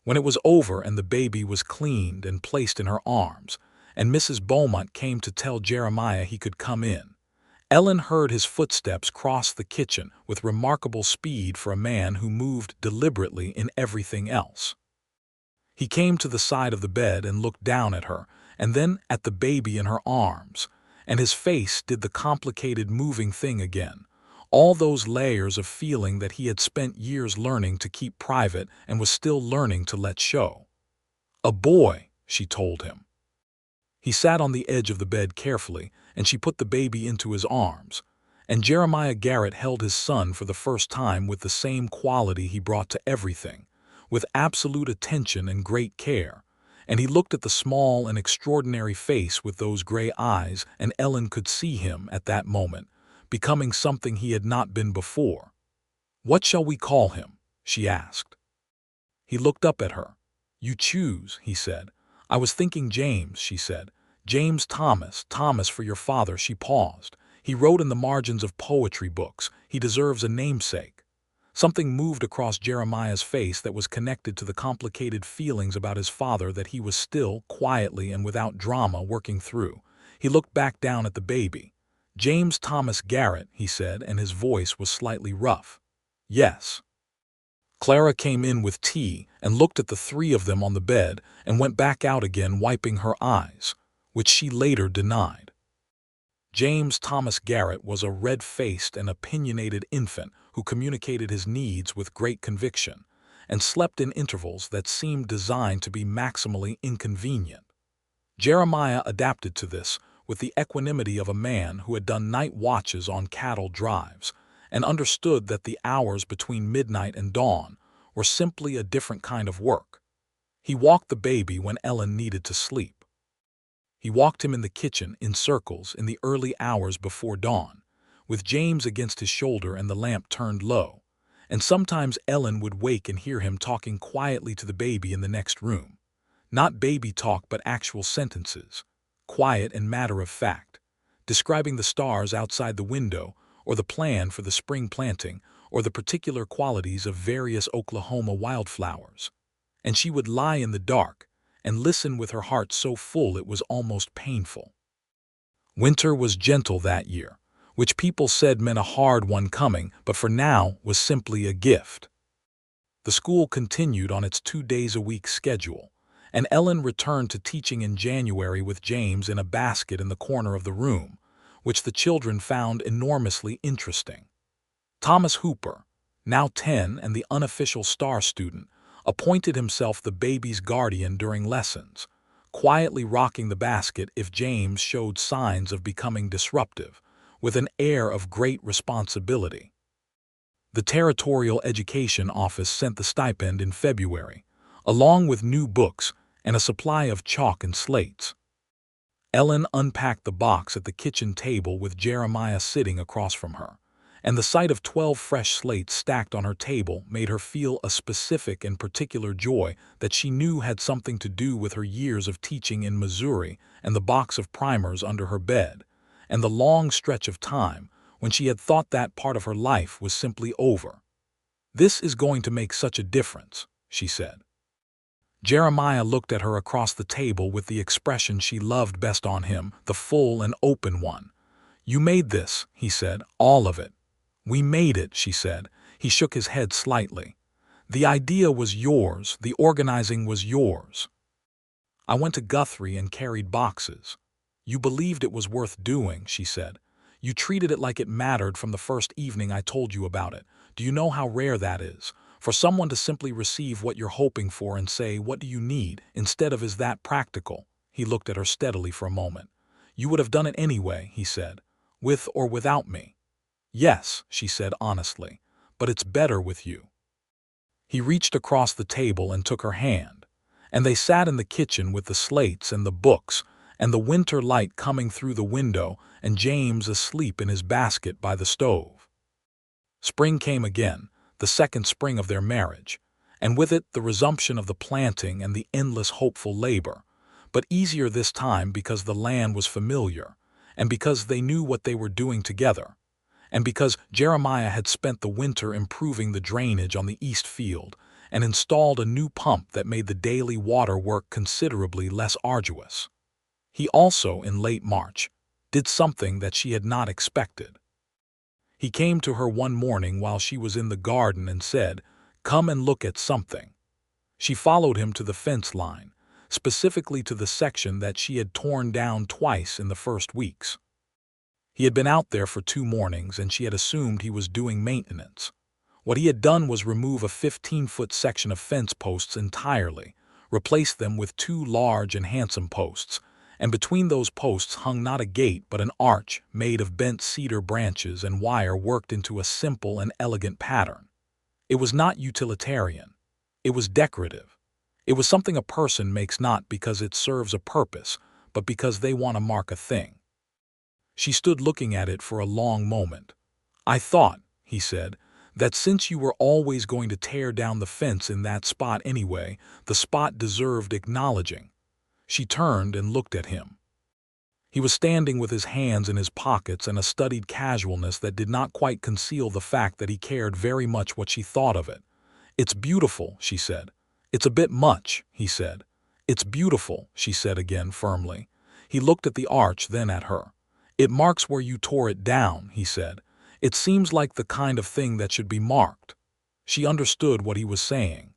When it was over and the baby was cleaned and placed in her arms, and Mrs. Beaumont came to tell Jeremiah he could come in, Ellen heard his footsteps cross the kitchen with remarkable speed for a man who moved deliberately in everything else. He came to the side of the bed and looked down at her, and then at the baby in her arms, and his face did the complicated moving thing again, all those layers of feeling that he had spent years learning to keep private and was still learning to let show. "A boy," she told him. He sat on the edge of the bed carefully, and she put the baby into his arms, and Jeremiah Garrett held his son for the first time with the same quality he brought to everything, with absolute attention and great care, and he looked at the small and extraordinary face with those gray eyes, and Ellen could see him, at that moment, becoming something he had not been before. "What shall we call him?" she asked. He looked up at her. "You choose," he said. "I was thinking James," she said. "James Thomas, Thomas for your father." She paused. "He wrote in the margins of poetry books. He deserves a namesake." Something moved across Jeremiah's face that was connected to the complicated feelings about his father that he was still, quietly and without drama, working through. He looked back down at the baby. "James Thomas Garrett," he said, and his voice was slightly rough. "Yes." Clara came in with tea and looked at the three of them on the bed and went back out again, wiping her eyes, which she later denied. James Thomas Garrett was a red-faced and opinionated infant who communicated his needs with great conviction and slept in intervals that seemed designed to be maximally inconvenient. Jeremiah adapted to this with the equanimity of a man who had done night watches on cattle drives and understood that the hours between midnight and dawn were simply a different kind of work. He walked the baby when Ellen needed to sleep. He walked him in the kitchen in circles in the early hours before dawn, with James against his shoulder and the lamp turned low, and sometimes Ellen would wake and hear him talking quietly to the baby in the next room. Not baby talk, but actual sentences, quiet and matter-of-fact, describing the stars outside the window, or the plan for the spring planting, or the particular qualities of various Oklahoma wildflowers. And she would lie in the dark and listen with her heart so full it was almost painful. Winter was gentle that year, which people said meant a hard one coming, but for now was simply a gift. The school continued on its 2-days-a-week schedule, and Ellen returned to teaching in January with James in a basket in the corner of the room, which the children found enormously interesting. Thomas Hooper, now 10 and the unofficial star student, appointed himself the baby's guardian during lessons, quietly rocking the basket if James showed signs of becoming disruptive, with an air of great responsibility. The Territorial Education Office sent the stipend in February, along with new books and a supply of chalk and slates. Ellen unpacked the box at the kitchen table with Jeremiah sitting across from her, and the sight of 12 fresh slates stacked on her table made her feel a specific and particular joy that she knew had something to do with her years of teaching in Missouri and the box of primers under her bed, and the long stretch of time when she had thought that part of her life was simply over. "This is going to make such a difference," she said. Jeremiah looked at her across the table with the expression she loved best on him, the full and open one. "You made this," he said, "all of it." "We made it," she said. He shook his head slightly. "The idea was yours, the organizing was yours. I went to Guthrie and carried boxes. You believed it was worth doing," she said. "You treated it like it mattered from the first evening I told you about it. Do you know how rare that is? For someone to simply receive what you're hoping for and say, 'What do you need?' instead of 'Is that practical?'" He looked at her steadily for a moment. "You would have done it anyway," he said, "with or without me." "Yes," she said honestly, "but it's better with you." He reached across the table and took her hand, and they sat in the kitchen with the slates and the books and the winter light coming through the window and James asleep in his basket by the stove. Spring came again, the second spring of their marriage, and with it the resumption of the planting and the endless hopeful labor, but easier this time because the land was familiar and because they knew what they were doing together. and because Jeremiah had spent the winter improving the drainage on the east field and installed a new pump that made the daily water work considerably less arduous. He also, in late March, did something that she had not expected. He came to her one morning while she was in the garden and said, "Come and look at something." She followed him to the fence line, specifically to the section that she had torn down twice in the first weeks. He had been out there for 2 mornings and she had assumed he was doing maintenance. What he had done was remove a 15-foot section of fence posts entirely, replace them with 2 large and handsome posts, and between those posts hung not a gate but an arch made of bent cedar branches and wire worked into a simple and elegant pattern. It was not utilitarian. It was decorative. It was something a person makes not because it serves a purpose, but because they want to mark a thing. She stood looking at it for a long moment. "I thought," he said, "that since you were always going to tear down the fence in that spot anyway, the spot deserved acknowledging." She turned and looked at him. He was standing with his hands in his pockets and a studied casualness that did not quite conceal the fact that he cared very much what she thought of it. "It's beautiful," she said. "It's a bit much," he said. "It's beautiful," she said again firmly. He looked at the arch, then at her. "It marks where you tore it down," he said. "It seems like the kind of thing that should be marked." She understood what he was saying.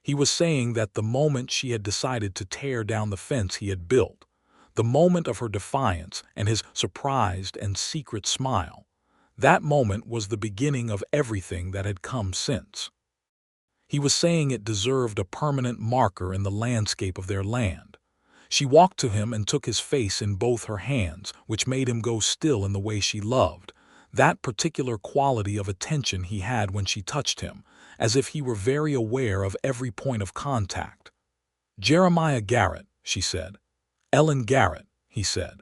He was saying that the moment she had decided to tear down the fence he had built, the moment of her defiance and his surprised and secret smile, that moment was the beginning of everything that had come since. He was saying it deserved a permanent marker in the landscape of their land. She walked to him and took his face in both her hands, which made him go still in the way she loved, that particular quality of attention he had when she touched him, as if he were very aware of every point of contact. "Jeremiah Garrett," she said. "Ellen Garrett," he said.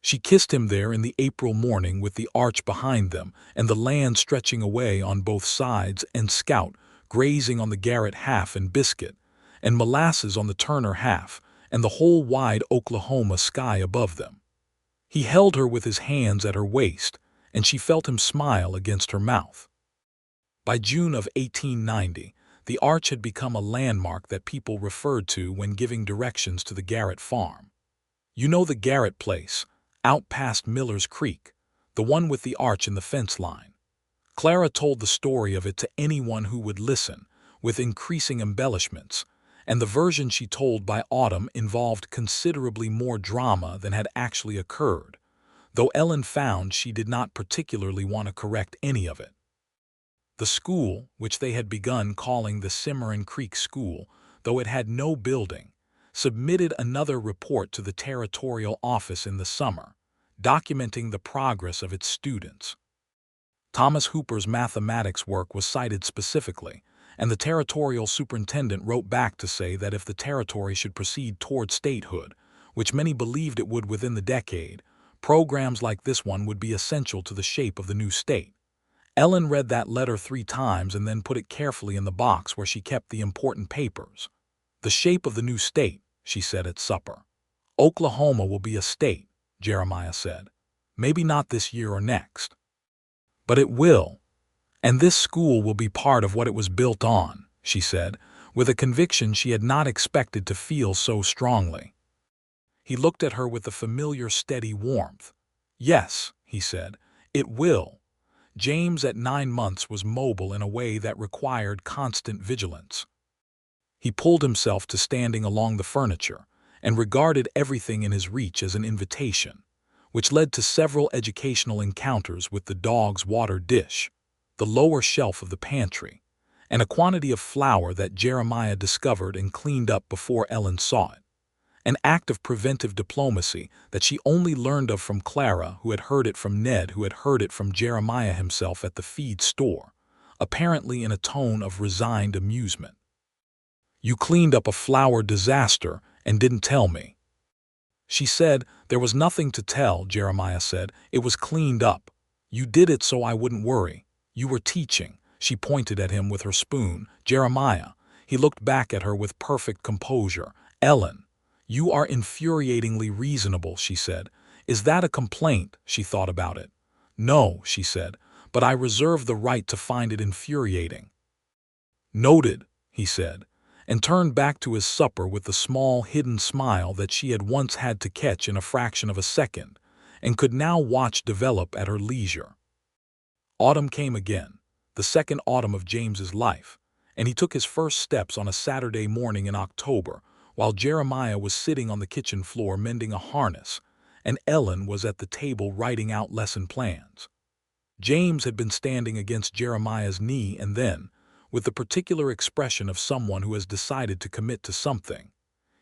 She kissed him there in the April morning with the arch behind them and the land stretching away on both sides and Scout grazing on the Garrett half and Biscuit, and Molasses on the Turner half, and the whole wide Oklahoma sky above them. He held her with his hands at her waist, and she felt him smile against her mouth. By June of 1890, the arch had become a landmark that people referred to when giving directions to the Garrett farm. "You know the Garrett place, out past Miller's Creek, the one with the arch in the fence line." Clara told the story of it to anyone who would listen, with increasing embellishments, and the version she told by autumn involved considerably more drama than had actually occurred, though Ellen found she did not particularly want to correct any of it. The school, which they had begun calling the Cimarron Creek School, though it had no building, submitted another report to the territorial office in the summer, documenting the progress of its students. Thomas Hooper's mathematics work was cited specifically, and the territorial superintendent wrote back to say that if the territory should proceed toward statehood, which many believed it would within the decade, programs like this one would be essential to the shape of the new state. Ellen read that letter 3 times and then put it carefully in the box where she kept the important papers. "The shape of the new state," she said at supper. "Oklahoma will be a state," Jeremiah said. "Maybe not this year or next. But it will. And this school will be part of what it was built on," she said, with a conviction she had not expected to feel so strongly. He looked at her with a familiar steady warmth. "Yes," he said, "it will." James at 9 months was mobile in a way that required constant vigilance. He pulled himself to standing along the furniture and regarded everything in his reach as an invitation, which led to several educational encounters with the dog's water dish, the lower shelf of the pantry, and a quantity of flour that Jeremiah discovered and cleaned up before Ellen saw it. An act of preventive diplomacy that she only learned of from Clara, who had heard it from Ned, who had heard it from Jeremiah himself at the feed store, apparently in a tone of resigned amusement. "You cleaned up a flour disaster and didn't tell me." She said, "There was nothing to tell," Jeremiah said. "It was cleaned up. You did it so I wouldn't worry. You were teaching." She pointed at him with her spoon. "Jeremiah." He looked back at her with perfect composure. "Ellen, you are infuriatingly reasonable," she said. "Is that a complaint?" She thought about it. "No," she said, "but I reserve the right to find it infuriating." "Noted," he said, and turned back to his supper with the small hidden smile that she had once had to catch in a fraction of a second, and could now watch develop at her leisure. Autumn came again, the second autumn of James's life, and he took his first steps on a Saturday morning in October, while Jeremiah was sitting on the kitchen floor mending a harness, and Ellen was at the table writing out lesson plans. James had been standing against Jeremiah's knee, and then, with the particular expression of someone who has decided to commit to something,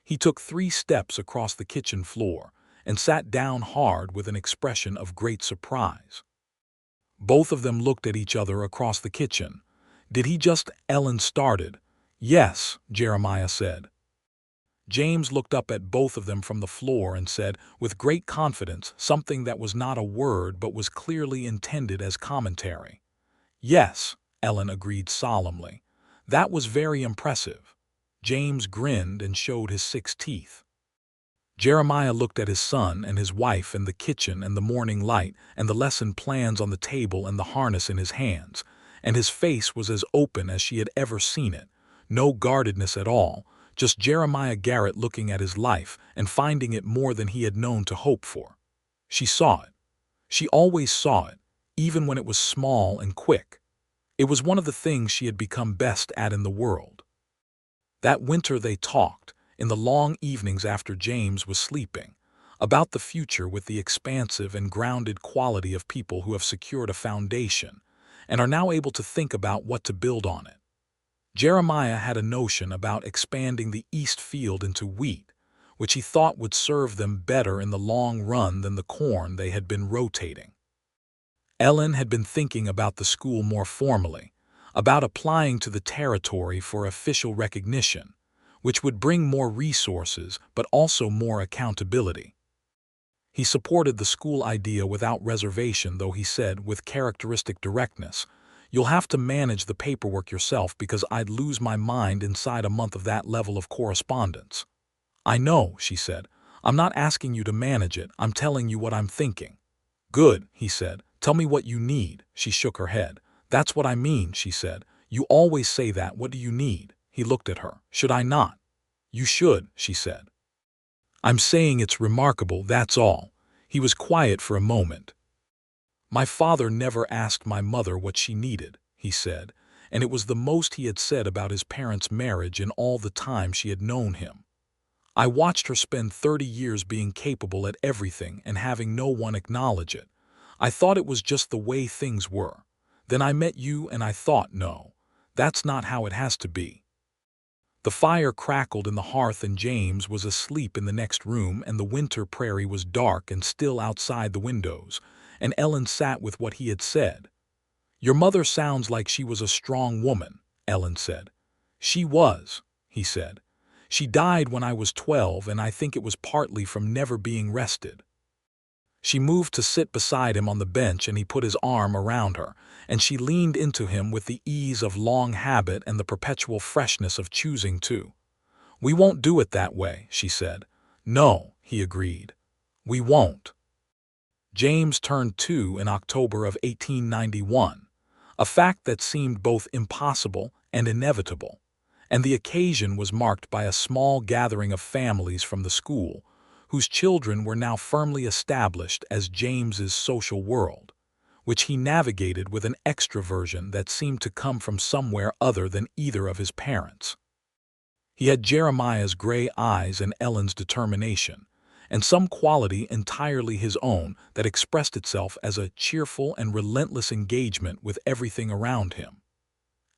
he took 3 steps across the kitchen floor and sat down hard with an expression of great surprise. Both of them looked at each other across the kitchen. "Did he just—" Ellen started. "Yes," Jeremiah said. James looked up at both of them from the floor and said, with great confidence, something that was not a word but was clearly intended as commentary. "Yes," Ellen agreed solemnly. "That was very impressive." James grinned and showed his 6 teeth. Jeremiah looked at his son and his wife and the kitchen and the morning light and the lesson plans on the table and the harness in his hands, and his face was as open as she had ever seen it, no guardedness at all, just Jeremiah Garrett looking at his life and finding it more than he had known to hope for. She saw it. She always saw it, even when it was small and quick. It was one of the things she had become best at in the world. That winter they talked, in the long evenings after James was sleeping, about the future with the expansive and grounded quality of people who have secured a foundation and are now able to think about what to build on it. Jeremiah had a notion about expanding the East Field into wheat, which he thought would serve them better in the long run than the corn they had been rotating. Ellen had been thinking about the school more formally, about applying to the territory for official recognition, which would bring more resources but also more accountability. He supported the school idea without reservation, though he said, with characteristic directness, "You'll have to manage the paperwork yourself because I'd lose my mind inside a month of that level of correspondence." "I know," she said. "I'm not asking you to manage it, I'm telling you what I'm thinking." "Good," he said. "Tell me what you need." She shook her head. "That's what I mean," she said. "You always say that. What do you need?" He looked at her. "Should I not?" "You should," she said. "I'm saying it's remarkable, that's all." He was quiet for a moment. "My father never asked my mother what she needed," he said, and it was the most he had said about his parents' marriage in all the time she had known him. "I watched her spend 30 years being capable at everything and having no one acknowledge it. I thought it was just the way things were. Then I met you and I thought, no, that's not how it has to be." The fire crackled in the hearth and James was asleep in the next room, and the winter prairie was dark and still outside the windows, and Ellen sat with what he had said. "Your mother sounds like she was a strong woman," Ellen said. "She was," he said. "She died when I was 12, and I think it was partly from never being rested." She moved to sit beside him on the bench, and he put his arm around her, and she leaned into him with the ease of long habit and the perpetual freshness of choosing to. "We won't do it that way," she said. "No," he agreed. "We won't." James turned 2 in October of 1891, a fact that seemed both impossible and inevitable, and the occasion was marked by a small gathering of families from the school, whose children were now firmly established as James's social world, which he navigated with an extroversion that seemed to come from somewhere other than either of his parents. He had Jeremiah's gray eyes and Ellen's determination, and some quality entirely his own that expressed itself as a cheerful and relentless engagement with everything around him.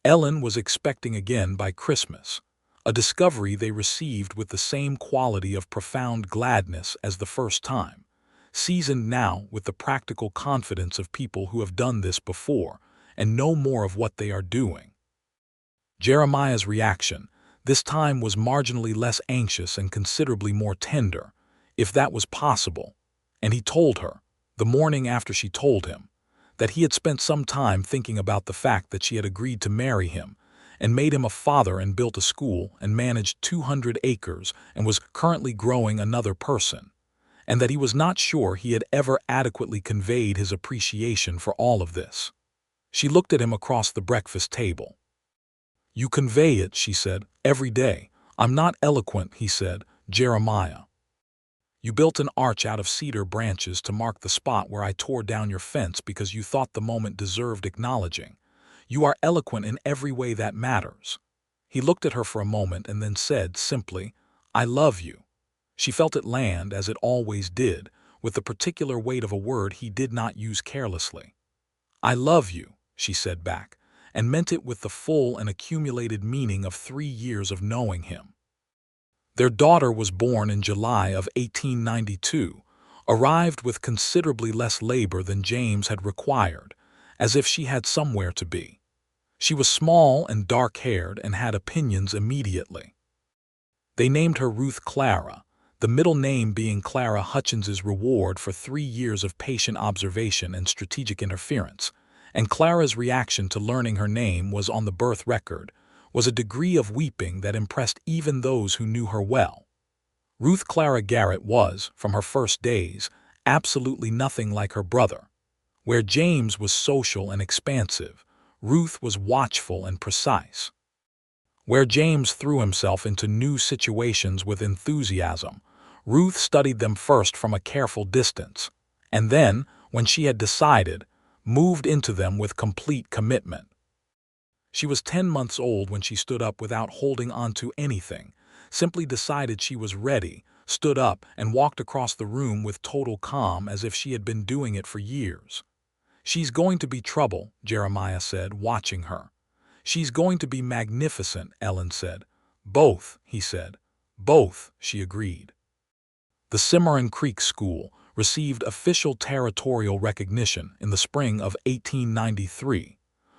Ellen was expecting again by Christmas, a discovery they received with the same quality of profound gladness as the first time, seasoned now with the practical confidence of people who have done this before and know more of what they are doing. Jeremiah's reaction, this time, was marginally less anxious and considerably more tender, if that was possible, and he told her, the morning after she told him, that he had spent some time thinking about the fact that she had agreed to marry him and made him a father and built a school and managed 200 acres and was currently growing another person, and that he was not sure he had ever adequately conveyed his appreciation for all of this. She looked at him across the breakfast table. "You convey it," she said, "every day." "I'm not eloquent," he said, "Jeremiah. You built an arch out of cedar branches to mark the spot where I tore down your fence because you thought the moment deserved acknowledging. You are eloquent in every way that matters." He looked at her for a moment and then said simply, "I love you." She felt it land, as it always did, with the particular weight of a word he did not use carelessly. "I love you," she said back, and meant it with the full and accumulated meaning of 3 years of knowing him. Their daughter was born in July of 1892, arrived with considerably less labor than James had required, as if she had somewhere to be. She was small and dark-haired and had opinions immediately. They named her Ruth Clara, the middle name being Clara Hutchins's reward for 3 years of patient observation and strategic interference, and Clara's reaction to learning her name was on the birth record, was a degree of weeping that impressed even those who knew her well. Ruth Clara Garrett was, from her first days, absolutely nothing like her brother. Where James was social and expansive, Ruth was watchful and precise. Where James threw himself into new situations with enthusiasm, Ruth studied them first from a careful distance, and then, when she had decided, moved into them with complete commitment. She was 10 months old when she stood up without holding on to anything, simply decided she was ready, stood up, and walked across the room with total calm as if she had been doing it for years. "She's going to be trouble," Jeremiah said, watching her. "She's going to be magnificent," Ellen said. "Both," he said. "Both," she agreed. The Cimarron Creek School received official territorial recognition in the spring of 1893,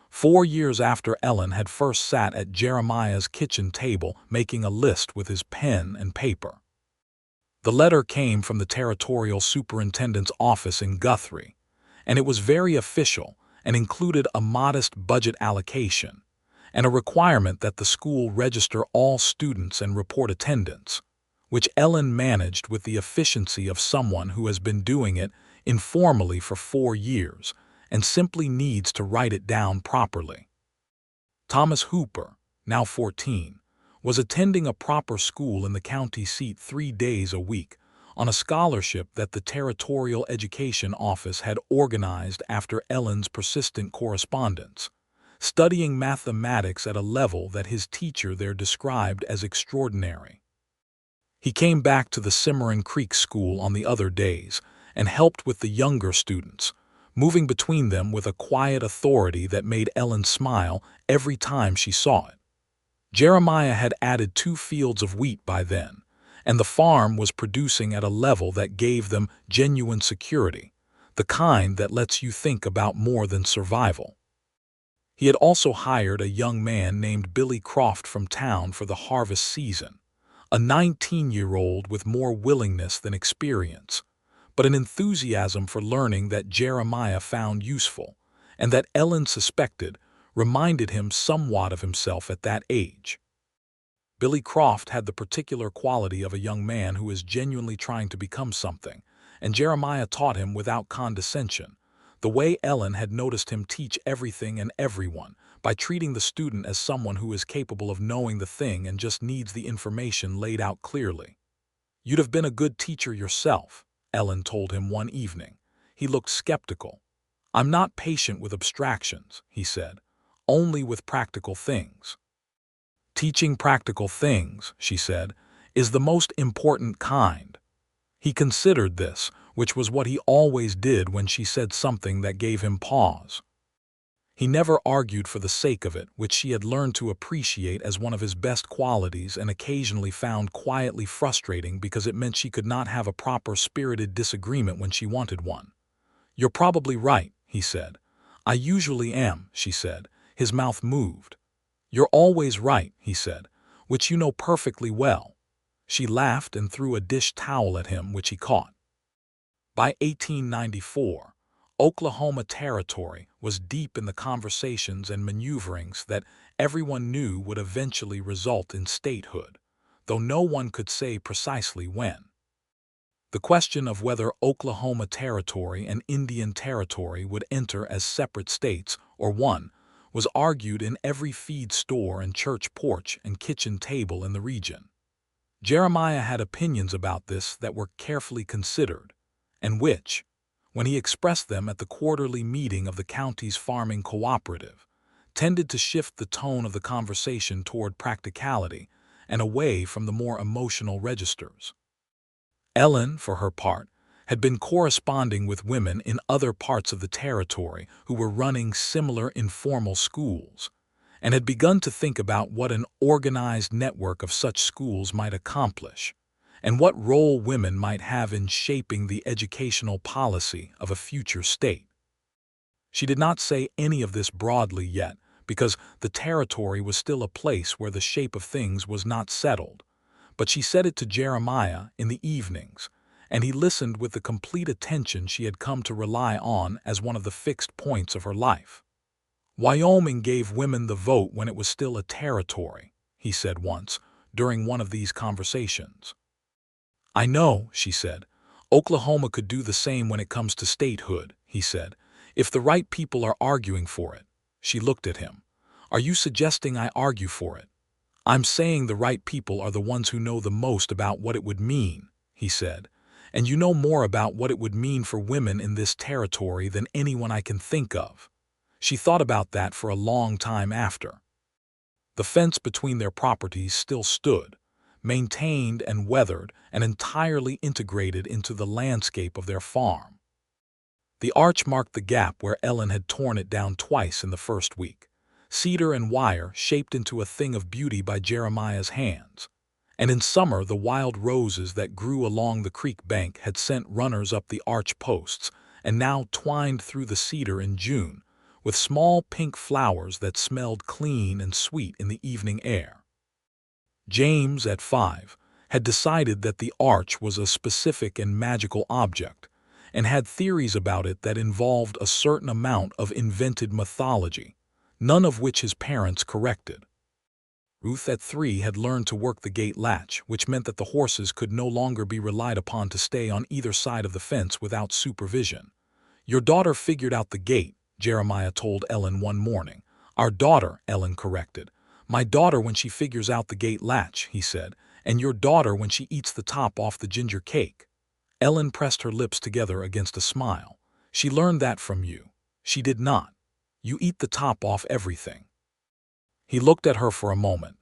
4 years after Ellen had first sat at Jeremiah's kitchen table making a list with his pen and paper. The letter came from the territorial superintendent's office in Guthrie, and it was very official and included a modest budget allocation and a requirement that the school register all students and report attendance, which Ellen managed with the efficiency of someone who has been doing it informally for 4 years and simply needs to write it down properly. Thomas Hooper, now 14, was attending a proper school in the county seat 3 days a week on a scholarship that the Territorial Education Office had organized after Ellen's persistent correspondence, studying mathematics at a level that his teacher there described as extraordinary. He came back to the Cimarron Creek School on the other days and helped with the younger students, moving between them with a quiet authority that made Ellen smile every time she saw it. Jeremiah had added 2 fields of wheat by then, and the farm was producing at a level that gave them genuine security, the kind that lets you think about more than survival. He had also hired a young man named Billy Croft from town for the harvest season, a 19-year-old with more willingness than experience, but an enthusiasm for learning that Jeremiah found useful, and that Ellen suspected reminded him somewhat of himself at that age. Billy Croft had the particular quality of a young man who is genuinely trying to become something, and Jeremiah taught him without condescension, the way Ellen had noticed him teach everything and everyone, by treating the student as someone who is capable of knowing the thing and just needs the information laid out clearly. "You'd have been a good teacher yourself," Ellen told him one evening. He looked skeptical. "I'm not patient with abstractions," he said, "only with practical things." "Teaching practical things," she said, "is the most important kind." He considered this, which was what he always did when she said something that gave him pause. He never argued for the sake of it, which she had learned to appreciate as one of his best qualities and occasionally found quietly frustrating because it meant she could not have a proper spirited disagreement when she wanted one. "You're probably right," he said. "I usually am," she said. His mouth moved. "You're always right," he said, "which you know perfectly well." She laughed and threw a dish towel at him, which he caught. By 1894, Oklahoma Territory was deep in the conversations and maneuverings that everyone knew would eventually result in statehood, though no one could say precisely when. The question of whether Oklahoma Territory and Indian Territory would enter as separate states or one was argued in every feed store and church porch and kitchen table in the region. Jeremiah had opinions about this that were carefully considered, and which, when he expressed them at the quarterly meeting of the county's farming cooperative, tended to shift the tone of the conversation toward practicality and away from the more emotional registers. Ellen, for her part, had been corresponding with women in other parts of the territory who were running similar informal schools, and had begun to think about what an organized network of such schools might accomplish, and what role women might have in shaping the educational policy of a future state. She did not say any of this broadly yet, because the territory was still a place where the shape of things was not settled, but she said it to Jeremiah in the evenings, and he listened with the complete attention she had come to rely on as one of the fixed points of her life. "Wyoming gave women the vote when it was still a territory," he said once, during one of these conversations. "I know," she said. "Oklahoma could do the same when it comes to statehood," he said, "if the right people are arguing for it." She looked at him. "Are you suggesting I argue for it?" "I'm saying the right people are the ones who know the most about what it would mean," he said, "and you know more about what it would mean for women in this territory than anyone I can think of." She thought about that for a long time after. The fence between their properties still stood, maintained and weathered and entirely integrated into the landscape of their farm. The arch marked the gap where Ellen had torn it down twice in the first week. Cedar and wire shaped into a thing of beauty by Jeremiah's hands, and in summer the wild roses that grew along the creek bank had sent runners up the arch posts and now twined through the cedar in June, with small pink flowers that smelled clean and sweet in the evening air. James, at 5, had decided that the arch was a specific and magical object, and had theories about it that involved a certain amount of invented mythology, none of which his parents corrected. Ruth, at 3, had learned to work the gate latch, which meant that the horses could no longer be relied upon to stay on either side of the fence without supervision. "Your daughter figured out the gate," Jeremiah told Ellen one morning. "Our daughter," Ellen corrected. "My daughter when she figures out the gate latch," he said, "and your daughter when she eats the top off the ginger cake." Ellen pressed her lips together against a smile. "She learned that from you." "She did not. You eat the top off everything." He looked at her for a moment,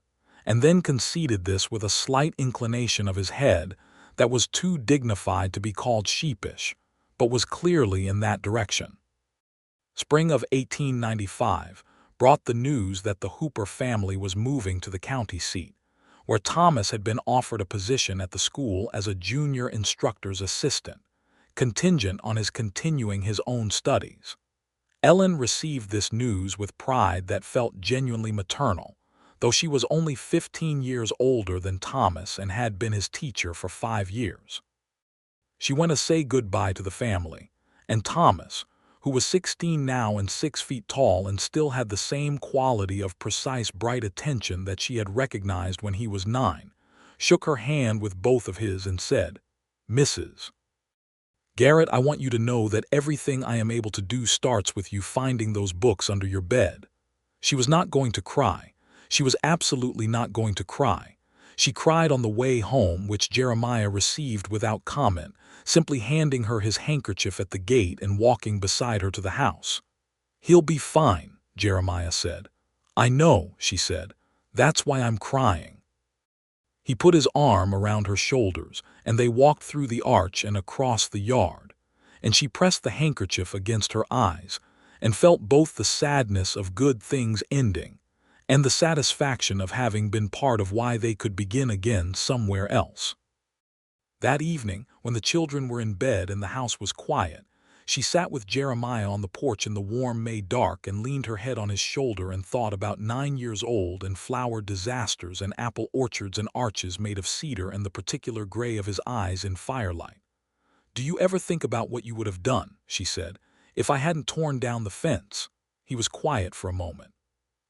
and then conceded this with a slight inclination of his head that was too dignified to be called sheepish, but was clearly in that direction. Spring of 1895 brought the news that the Hooper family was moving to the county seat, where Thomas had been offered a position at the school as a junior instructor's assistant, contingent on his continuing his own studies. Ellen received this news with pride that felt genuinely maternal, though she was only 15 years older than Thomas and had been his teacher for 5 years. She went to say goodbye to the family, and Thomas, who was 16 now and 6 feet tall and still had the same quality of precise bright attention that she had recognized when he was 9, shook her hand with both of his and said, "Mrs. Garrett, I want you to know that everything I am able to do starts with you finding those books under your bed." She was not going to cry. She was absolutely not going to cry. She cried on the way home, which Jeremiah received without comment, simply handing her his handkerchief at the gate and walking beside her to the house. "He'll be fine," Jeremiah said. "I know," she said. "That's why I'm crying." He put his arm around her shoulders, and they walked through the arch and across the yard, and she pressed the handkerchief against her eyes and felt both the sadness of good things ending and the satisfaction of having been part of why they could begin again somewhere else. That evening, when the children were in bed and the house was quiet, she sat with Jeremiah on the porch in the warm May dark and leaned her head on his shoulder and thought about 9 years old and flower disasters and apple orchards and arches made of cedar and the particular gray of his eyes in firelight. "Do you ever think about what you would have done," she said, "if I hadn't torn down the fence?" He was quiet for a moment.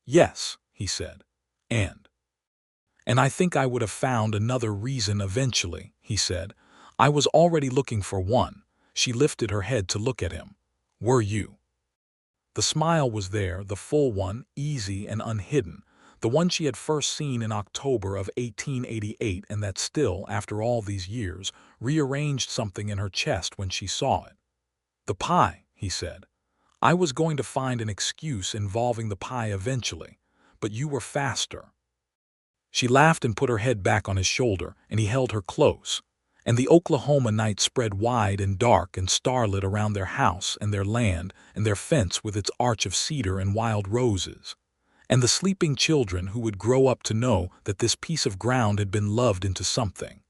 "Yes," he said. And I think I would have found another reason eventually," he said. I was already looking for one. She lifted her head to look at him. Were you? The smile was there, the full one, easy and unhidden, the one she had first seen in October of 1888, and that still, after all these years, rearranged something in her chest when she saw it. The pie, he said. I was going to find an excuse involving the pie eventually, but you were faster. She laughed and put her head back on his shoulder, and he held her close. And the Oklahoma night spread wide and dark and starlit around their house and their land and their fence with its arch of cedar and wild roses. And the sleeping children who would grow up to know that this piece of ground had been loved into something,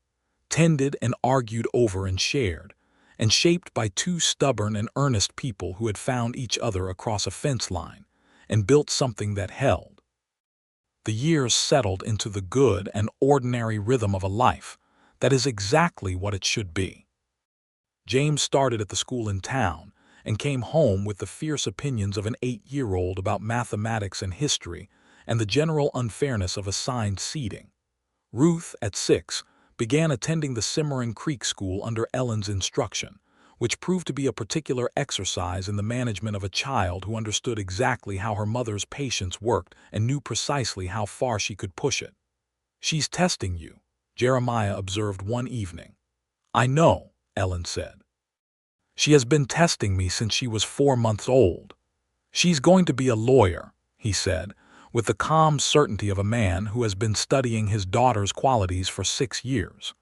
tended and argued over and shared, and shaped by two stubborn and earnest people who had found each other across a fence line and built something that held. The years settled into the good and ordinary rhythm of a life that is exactly what it should be. James started at the school in town and came home with the fierce opinions of an 8-year-old about mathematics and history and the general unfairness of assigned seating. Ruth, at 6, began attending the Cimarron Creek School under Ellen's instruction, which proved to be a particular exercise in the management of a child who understood exactly how her mother's patience worked and knew precisely how far she could push it. She's testing you, Jeremiah observed one evening. I know, Ellen said. She has been testing me since she was 4 months old. She's going to be a lawyer, he said, with the calm certainty of a man who has been studying his daughter's qualities for 6 years.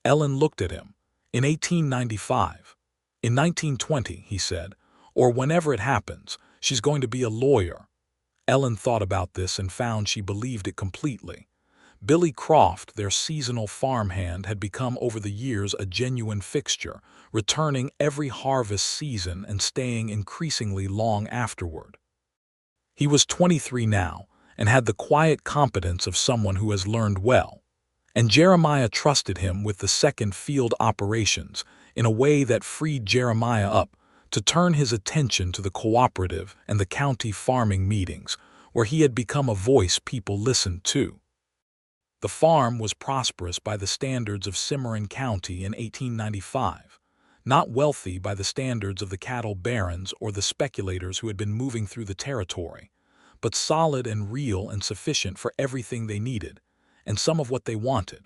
Ellen looked at him. In 1895. In 1920, he said, or whenever it happens, she's going to be a lawyer. Ellen thought about this and found she believed it completely. Billy Croft, their seasonal farmhand, had become over the years a genuine fixture, returning every harvest season and staying increasingly long afterward. He was 23 now and had the quiet competence of someone who has learned well, and Jeremiah trusted him with the second field operations in a way that freed Jeremiah up to turn his attention to the cooperative and the county farming meetings, where he had become a voice people listened to. The farm was prosperous by the standards of Cimarron County in 1895, not wealthy by the standards of the cattle barons or the speculators who had been moving through the territory, but solid and real and sufficient for everything they needed, and some of what they wanted.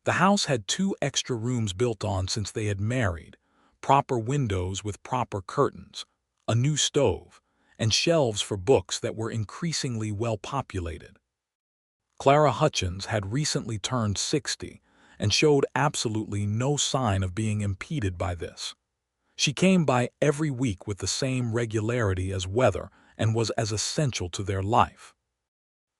The house had 2 extra rooms built on since they had married, proper windows with proper curtains, a new stove, and shelves for books that were increasingly well populated. Clara Hutchins had recently turned 60 and showed absolutely no sign of being impeded by this. She came by every week with the same regularity as weather and was as essential to their life.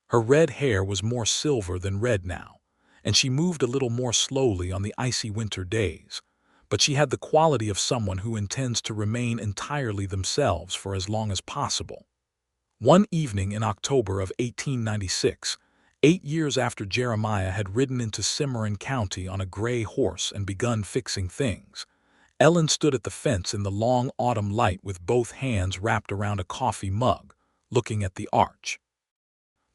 Her red hair was more silver than red now, and she moved a little more slowly on the icy winter days, but she had the quality of someone who intends to remain entirely themselves for as long as possible. One evening in October of 1896, 8 years after Jeremiah had ridden into Cimarron County on a gray horse and begun fixing things, Ellen stood at the fence in the long autumn light with both hands wrapped around a coffee mug, looking at the arch.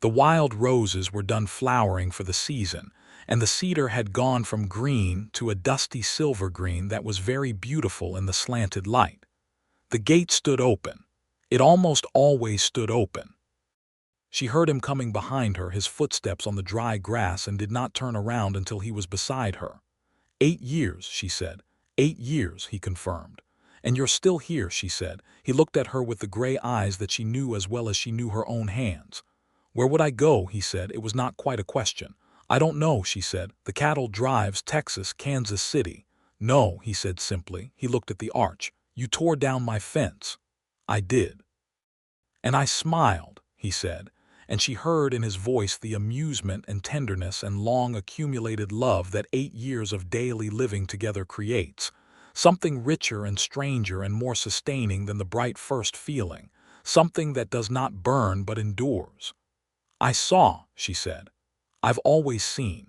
The wild roses were done flowering for the season, and the cedar had gone from green to a dusty silver green that was very beautiful in the slanted light. The gate stood open. It almost always stood open. She heard him coming behind her, his footsteps on the dry grass, and did not turn around until he was beside her. 8 years, she said. 8 years, he confirmed. And you're still here, she said. He looked at her with the gray eyes that she knew as well as she knew her own hands. Where would I go, he said. It was not quite a question. I don't know, she said. The cattle drives, Texas, Kansas City. No, he said simply. He looked at the arch. You tore down my fence. I did. And I smiled, he said, and she heard in his voice the amusement and tenderness and long-accumulated love that 8 years of daily living together creates, something richer and stranger and more sustaining than the bright first feeling, something that does not burn but endures. I saw, she said. I've always seen.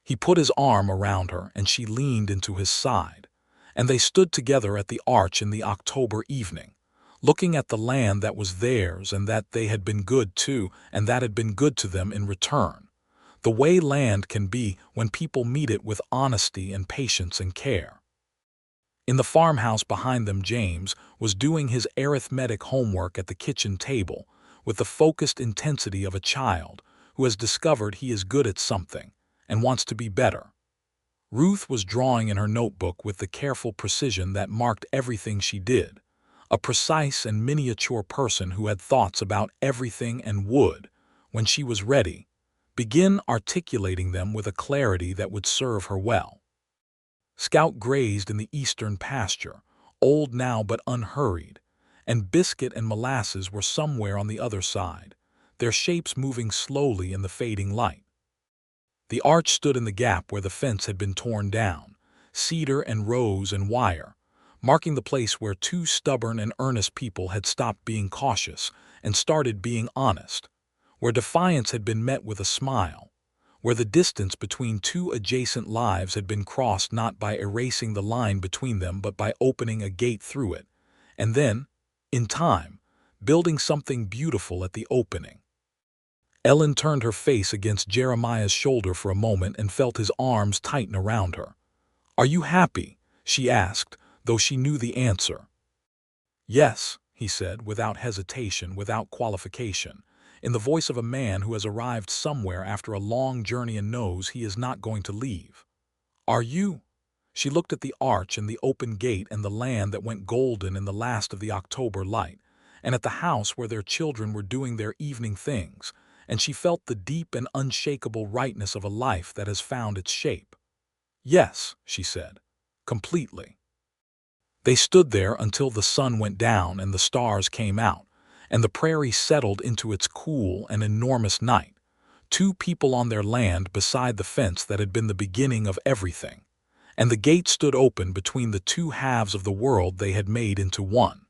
He put his arm around her, and she leaned into his side, and they stood together at the arch in the October evening, looking at the land that was theirs and that they had been good to and that had been good to them in return, the way land can be when people meet it with honesty and patience and care. In the farmhouse behind them, James was doing his arithmetic homework at the kitchen table with the focused intensity of a child who has discovered he is good at something and wants to be better. Ruth was drawing in her notebook with the careful precision that marked everything she did, a precise and miniature person who had thoughts about everything and would, when she was ready, begin articulating them with a clarity that would serve her well. Scout grazed in the eastern pasture, old now but unhurried, and Biscuit and Molasses were somewhere on the other side, their shapes moving slowly in the fading light. The arch stood in the gap where the fence had been torn down, cedar and rose and wire, marking the place where two stubborn and earnest people had stopped being cautious and started being honest, where defiance had been met with a smile, where the distance between two adjacent lives had been crossed not by erasing the line between them but by opening a gate through it, and then, in time, building something beautiful at the opening. Ellen turned her face against Jeremiah's shoulder for a moment and felt his arms tighten around her. "Are you happy?" she asked, though she knew the answer. "Yes," he said, without hesitation, without qualification, in the voice of a man who has arrived somewhere after a long journey and knows he is not going to leave. "Are you?" She looked at the arch and the open gate and the land that went golden in the last of the October light, and at the house where their children were doing their evening things, and she felt the deep and unshakable rightness of a life that has found its shape. "Yes," she said, "completely." They stood there until the sun went down and the stars came out, and the prairie settled into its cool and enormous night, two people on their land beside the fence that had been the beginning of everything, and the gate stood open between the two halves of the world they had made into one.